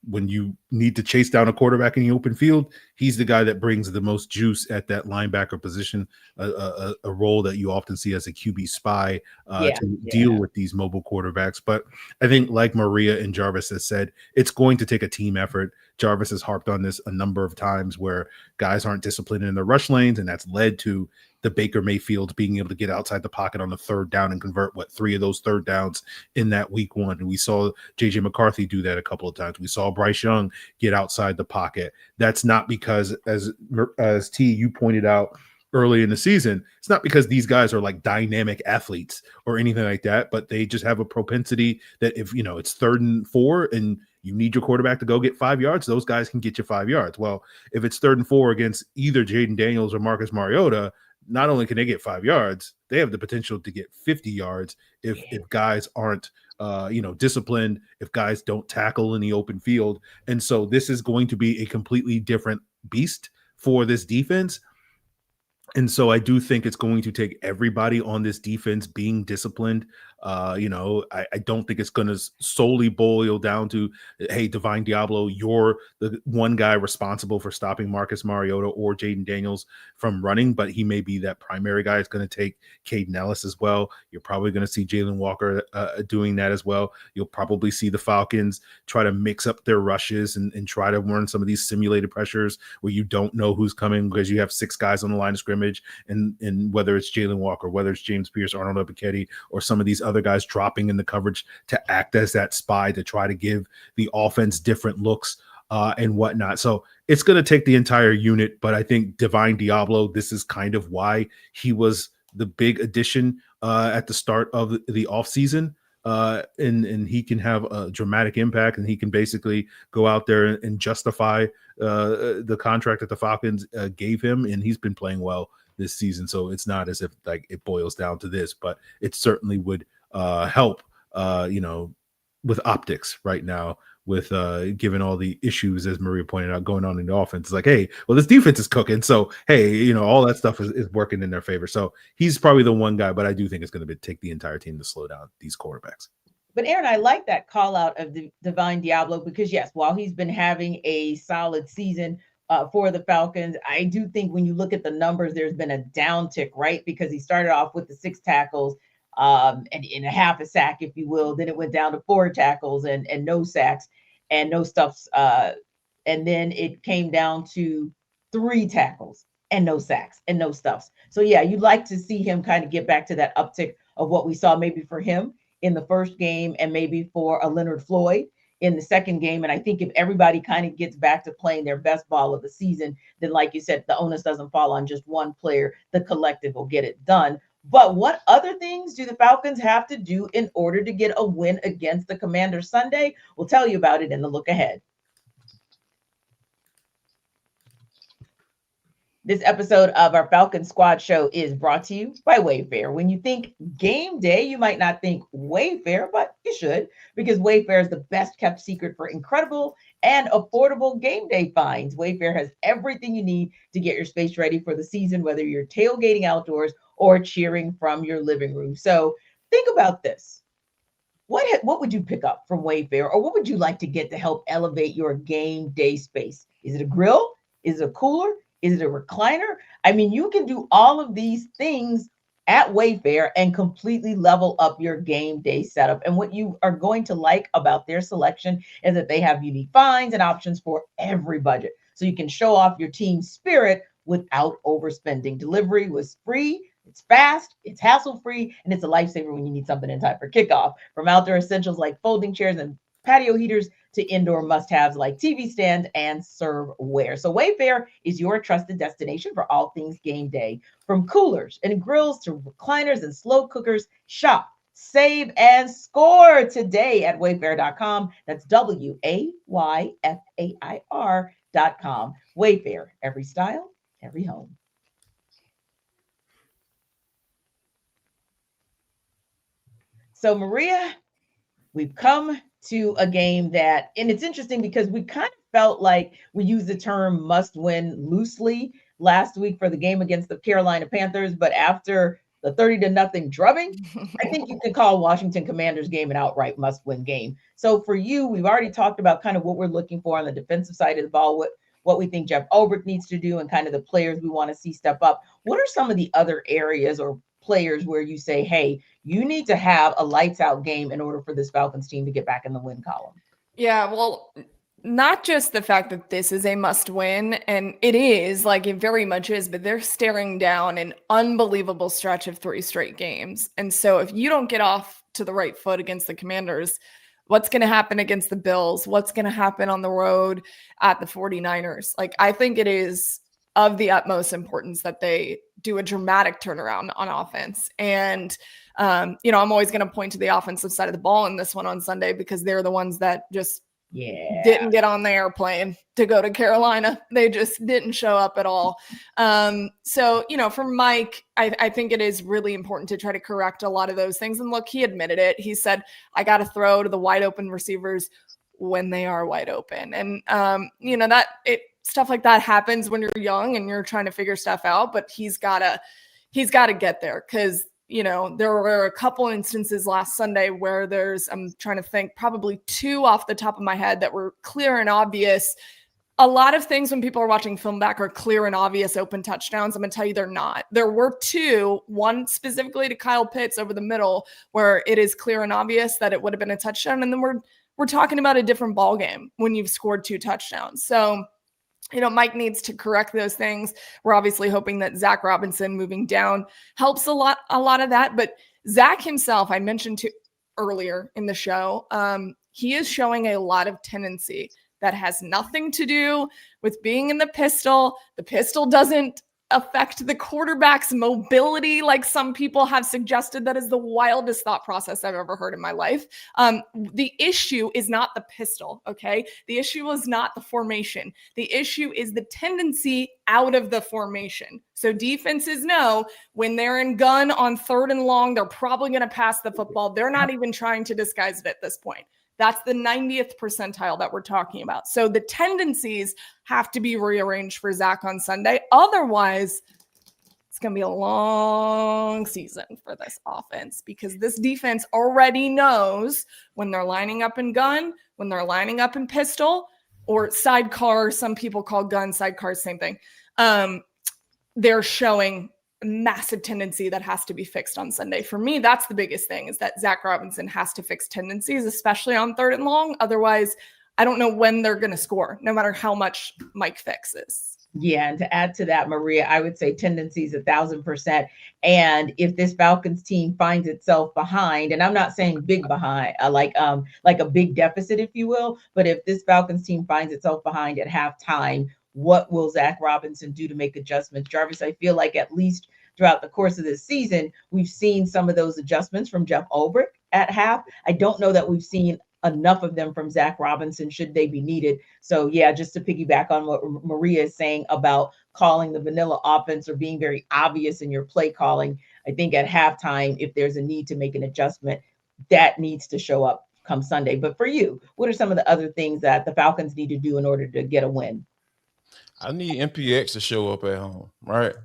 when you need to chase down a quarterback in the open field, he's the guy that brings the most juice at that linebacker position, a role that you often see as a QB spy to deal with these mobile quarterbacks. But I think, like Maria and Jarvis has said, it's going to take a team effort. Jarvis has harped on this a number of times where guys aren't disciplined in their rush lanes, and that's led to the Baker Mayfield being able to get outside the pocket on the third down and convert 3 of those third downs in that week one. And we saw JJ McCarthy do that a couple of times. We saw Bryce Young get outside the pocket. That's not because, as T, you pointed out early in the season, it's not because these guys are like dynamic athletes or anything like that, but they just have a propensity that if, it's 3rd and 4 and you need your quarterback to go get 5 yards, those guys can get you 5 yards. Well, if it's 3rd and 4 against either Jaden Daniels or Marcus Mariota, not only can they get 5 yards, they have the potential to get 50 yards if guys aren't, disciplined, if guys don't tackle in the open field. And so this is going to be a completely different beast for this defense. And so I do think it's going to take everybody on this defense being disciplined. I don't think it's going to solely boil down to, hey, Divine Diablo, you're the one guy responsible for stopping Marcus Mariota or Jaden Daniels from running, but he may be that primary guy. It's going to take Caden Ellis as well. You're probably going to see Jalen Walker doing that as well. You'll probably see the Falcons try to mix up their rushes and try to run some of these simulated pressures where you don't know who's coming because you have 6 guys on the line of scrimmage, and whether it's Jalen Walker, whether it's James Pierce, Arnold Ebiketie, or some of these other guys dropping in the coverage to act as that spy to try to give the offense different looks and whatnot. So it's going to take the entire unit, but I think Divine Diablo, this is kind of why he was the big addition at the start of the offseason. And he can have a dramatic impact, and he can basically go out there and justify the contract that the Falcons gave him, and he's been playing well this season. So it's not as if like it boils down to this, but it certainly would help, with optics right now, with given all the issues, as Maria pointed out, going on in the offense. It's like, hey, well, this defense is cooking. So, hey, all that stuff is working in their favor. So he's probably the one guy, but I do think it's going to take the entire team to slow down these quarterbacks. But Aaron, I like that call out of the Divine Diablo because, yes, while he's been having a solid season for the Falcons, I do think when you look at the numbers, there's been a downtick, right? Because he started off with the 6 tackles and a half a sack, if you will. Then it went down to 4 tackles and no sacks and no stuffs. And then it came down to 3 tackles and no sacks and no stuffs. So, yeah, you'd like to see him kind of get back to that uptick of what we saw maybe for him in the first game and maybe for a Leonard Floyd in the second game. And I think if everybody kind of gets back to playing their best ball of the season, then like you said, the onus doesn't fall on just one player. The collective will get it done. But what other things do the Falcons have to do in order to get a win against the Commanders Sunday? We'll tell you about it in the look ahead. This episode of our Falcons Squad Show is brought to you by Wayfair. When you think game day, you might not think Wayfair, but you should, because Wayfair is the best kept secret for incredible and affordable game day finds. Wayfair has everything you need to get your space ready for the season, whether you're tailgating outdoors or cheering from your living room. So think about this. What would you pick up from Wayfair, or what would you like to get to help elevate your game day space? Is it a grill? Is it a cooler? Is it a recliner? I mean, you can do all of these things at Wayfair and completely level up your game day setup. And what you are going to like about their selection is that they have unique finds and options for every budget. So you can show off your team's spirit without overspending. Delivery was free. It's fast, it's hassle-free, and it's a lifesaver when you need something in time for kickoff. From outdoor essentials like folding chairs and patio heaters to indoor must-haves like TV stands and serveware. So Wayfair is your trusted destination for all things game day. From coolers and grills to recliners and slow cookers, shop, save, and score today at wayfair.com. That's Wayfair.com. Wayfair, every style, every home. So Maria, we've come to a game that, and it's interesting because we kind of felt like we used the term must win loosely last week for the game against the Carolina Panthers, but after the 30-0 drubbing, I think you can call Washington Commanders game an outright must win game. So for you, we've already talked about kind of what we're looking for on the defensive side of the ball, what we think Jeff Ulbrich needs to do, and kind of the players we want to see step up. What are some of the other areas or players where you say, hey, you need to have a lights out game in order for this Falcons team to get back in the win column? Yeah, well, not just the fact that this is a must win, and it is, like it very much is, but they're staring down an unbelievable stretch of 3 straight games. And so if you don't get off to the right foot against the Commanders, what's going to happen against the Bills? What's going to happen on the road at the 49ers? Like, I think it is of the utmost importance that they do a dramatic turnaround on offense. And, I'm always going to point to the offensive side of the ball in this one on Sunday because they're the ones that just didn't get on the airplane to go to Carolina. They just didn't show up at all. So, for Mike, I think it is really important to try to correct a lot of those things. And look, he admitted it. He said, I got to throw to the wide open receivers when they are wide open. And, stuff like that happens when you're young and you're trying to figure stuff out, but he's got to get there because, there were a couple instances last Sunday where I'm trying to think, probably 2 off the top of my head that were clear and obvious. A lot of things when people are watching film back are clear and obvious open touchdowns. I'm going to tell you they're not. There were 2, one specifically to Kyle Pitts over the middle where it is clear and obvious that it would have been a touchdown. And then we're talking about a different ball game when you've scored 2 touchdowns. So, Mike needs to correct those things. We're obviously hoping that Zac Robinson moving down helps a lot of that. But Zac himself, I mentioned earlier in the show, he is showing a lot of tendency that has nothing to do with being in the pistol. The pistol doesn't affect the quarterback's mobility like some people have suggested. That is the wildest thought process I've ever heard in my life. The issue is not the pistol, okay? The issue is not the formation. The issue is the tendency out of the formation. So defenses know when they're in gun on 3rd and long, they're probably going to pass the football. They're not even trying to disguise it at this point. That's the 90th percentile that we're talking about. So the tendencies have to be rearranged for Zac on Sunday. Otherwise, it's going to be a long season for this offense because this defense already knows when they're lining up in gun, when they're lining up in pistol, or sidecar. Some people call gun sidecar, same thing. They're showing massive tendency that has to be fixed on Sunday. For me, that's the biggest thing, is that Zac Robinson has to fix tendencies, especially on 3rd and long. Otherwise, I don't know when they're going to score, no matter how much Mike fixes. Yeah, and to add to that, Maria, I would say tendencies 1,000%. And if this Falcons team finds itself behind, and I'm not saying big behind, like a big deficit, if you will, but if this Falcons team finds itself behind at halftime, what will Zac Robinson do to make adjustments? Jarvis, I feel like at least throughout the course of this season, we've seen some of those adjustments from Jeff Ulbrich at half. I don't know that we've seen enough of them from Zac Robinson should they be needed. So yeah, just to piggyback on what Maria is saying about calling the vanilla offense or being very obvious in your play calling, I think at halftime, if there's a need to make an adjustment, that needs to show up come Sunday. But for you, what are some of the other things that the Falcons need to do in order to get a win? I need MPX to show up at home, right?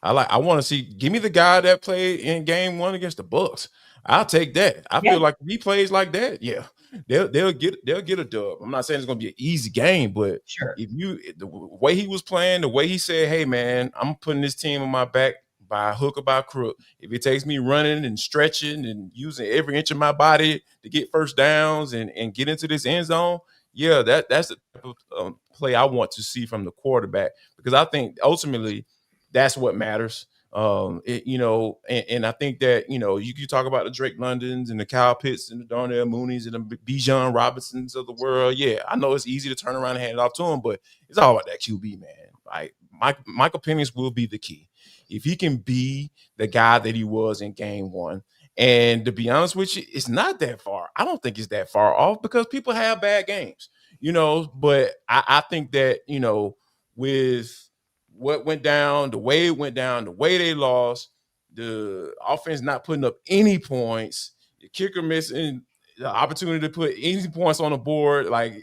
I want to see. Give me the guy that played in Game 1 against the Bucks. I'll take that. I feel like if he plays like that, yeah, they'll get a dub. I'm not saying it's gonna be an easy game, but Sure. if the way he was playing, the way he said, "Hey man, I'm putting this team on my back by hook or by crook. If it takes me running and stretching and using every inch of my body to get first downs and get into this end zone, yeah, that's the type of play I want to see from the quarterback, because I think ultimately that's what matters. And I think that, you talk about the Drake Londons and the Kyle Pitts and the Darnell Moonies and the Bijan Robinsons of the world. Yeah, I know it's easy to turn around and hand it off to him, but it's all about that QB, man. Like Michael Penix will be the key. If he can be the guy that he was in Game 1, and to be honest with you, it's not that far. I don't think it's that far off because people have bad games, but I think that, with what went down, the way it went down, the way they lost, the offense not putting up any points, the kicker missing the opportunity to put any points on the board. Like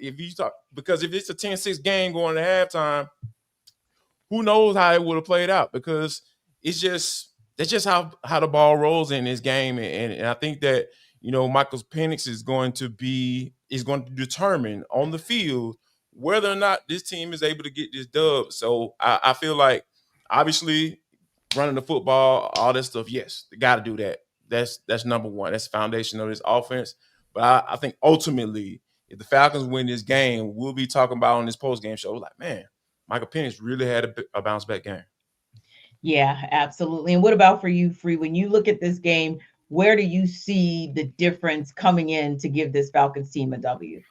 because if it's a 10-6 game going to halftime, who knows how it would have played out, because that's just how the ball rolls in this game. And I think that, Michael Penix is going to determine on the field whether or not this team is able to get this dub. So I feel like, obviously, running the football, all that stuff, yes, they got to do that. That's number one. That's the foundation of this offense. But I think ultimately, if the Falcons win this game, we'll be talking about on this post-game show, like, man, Michael Penix really had a bounce-back game. Yeah, absolutely. And what about for you, Free? When you look at this game, where do you see the difference coming in to give this Falcons team a W?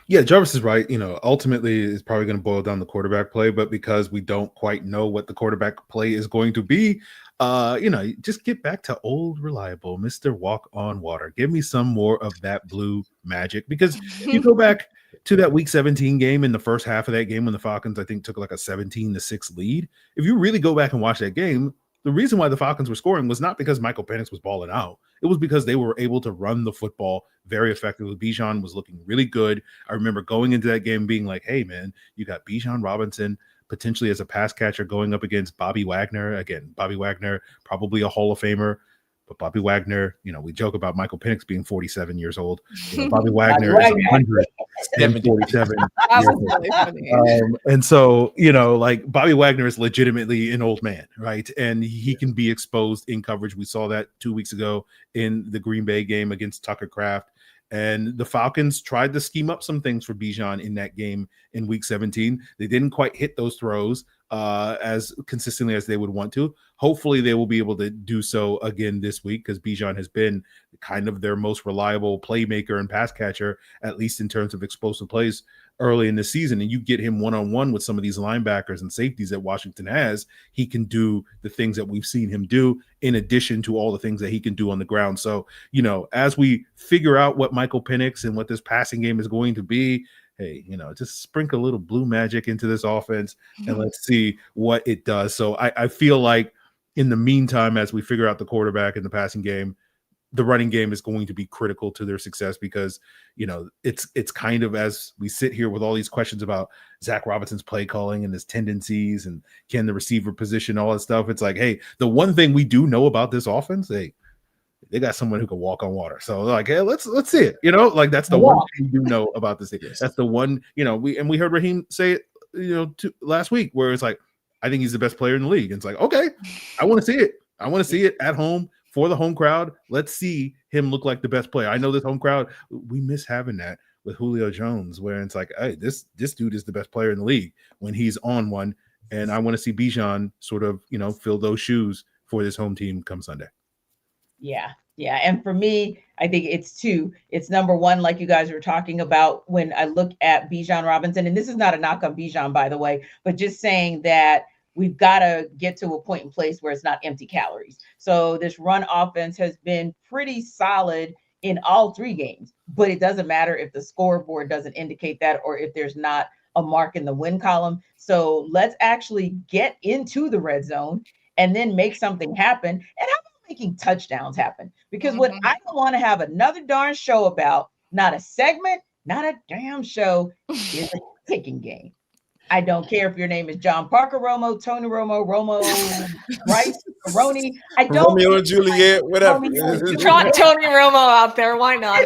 Yeah, Jarvis is right. Ultimately it's probably going to boil down the quarterback play, but because we don't quite know what the quarterback play is going to be, just get back to old reliable Mr. Walk on Water. Give me some more of that blue magic, because you go back to that Week 17 game, in the first half of that game when the Falcons, I think, took like a 17-6 lead. If you really go back and watch that game, the reason why the Falcons were scoring was not because Michael Penix was balling out. It was because they were able to run the football very effectively. Bijan was looking really good. I remember going into that game being like, hey, man, you got Bijan Robinson potentially as a pass catcher going up against Bobby Wagner. Again, Bobby Wagner, probably a Hall of Famer. But Bobby Wagner, we joke about Michael Penix being 47 years old. Bobby Wagner is 147. And so, Bobby Wagner is legitimately an old man, right? And he can be exposed in coverage. We saw that 2 weeks ago in the Green Bay game against Tucker Kraft. And the Falcons tried to scheme up some things for Bijan in that game in Week 17. They didn't quite hit those throws as consistently as they would want to. Hopefully they will be able to do so again this week, because Bijan has been kind of their most reliable playmaker and pass catcher, at least in terms of explosive plays early in the season. And you get him one-on-one with some of these linebackers and safeties that Washington has, he can do the things that we've seen him do, in addition to all the things that he can do on the ground. So, as we figure out what Michael Penix and what this passing game is going to be, hey, just sprinkle a little blue magic into this offense and let's see what it does. So I feel like in the meantime, as we figure out the quarterback and the passing game, the running game is going to be critical to their success, because, it's kind of, as we sit here with all these questions about Zac Robinson's play calling and his tendencies and can the receiver position, all that stuff. It's like, hey, the one thing we do know about this offense, hey, they got someone who can walk on water. So like, hey, let's see it. That's the one thing you know about this thing. That's the one, we heard Raheem say it, last week, where it's like, I think he's the best player in the league. And it's like, okay, I want to see it. I want to see it at home for the home crowd. Let's see him look like the best player. I know this home crowd, we miss having that with Julio Jones, where it's like, hey, this dude is the best player in the league when he's on one. And I want to see Bijan sort of, fill those shoes for this home team come Sunday. Yeah. Yeah. And for me, I think it's two. It's number one, like you guys were talking about when I look at Bijan Robinson, and this is not a knock on Bijan, by the way, but just saying that we've got to get to a point in place where it's not empty calories. So this run offense has been pretty solid in all 3 games, but it doesn't matter if the scoreboard doesn't indicate that or if there's not a mark in the win column. So let's actually get into the red zone and then make something happen. And how about making touchdowns happen? Because what I don't want to have another darn show about, not a segment, not a damn show, is a kicking game. I don't care if your name is John Parker Romo, Tony Romo, Rice, Roney. I don't. Romeo and Juliet, whatever. Trot Tony Romo out there. Why not?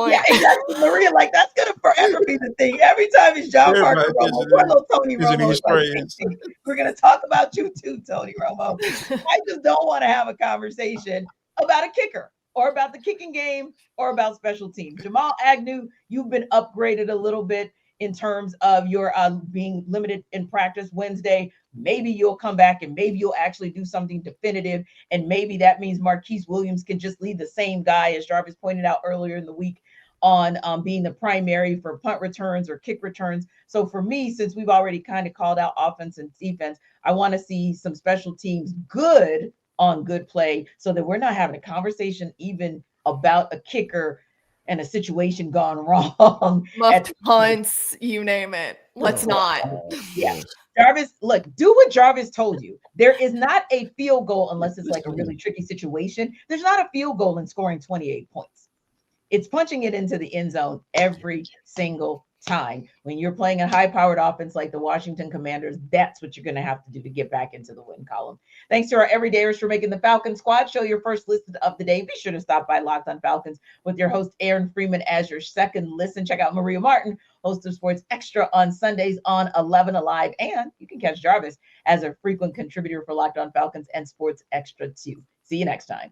Yeah, exactly. Maria, like that's gonna forever be the thing. Every time it's John Parker Romo, little Tony Romo. Like, we're gonna talk about you too, Tony Romo. I just don't want to have a conversation about a kicker or about the kicking game or about special teams. Jamal Agnew, you've been upgraded a little bit in terms of your being limited in practice Wednesday. Maybe you'll come back and maybe you'll actually do something definitive. And maybe that means Marquise Williams can just lead the same guy, as Jarvis pointed out earlier in the week, on being the primary for punt returns or kick returns. So for me, since we've already kind of called out offense and defense, I want to see some special teams good on good play so that we're not having a conversation even about a kicker and a situation gone wrong. Muffed punts, you name it. Let's not. Yeah. Jarvis, look, do what Jarvis told you. There is not a field goal unless it's like a really tricky situation. There's not a field goal in scoring 28 points. It's punching it into the end zone every single time. When you're playing a high-powered offense like the Washington Commanders, that's what you're going to have to do to get back into the win column. Thanks to our everydayers for making the Falcons Squad Show your first listen of the day. Be sure to stop by Locked on Falcons with your host Aaron Freeman as your second listen. Check out Maria Martin, host of Sports Extra on Sundays on 11 Alive. And you can catch Jarvis as a frequent contributor for Locked on Falcons and Sports Extra too. See you next time.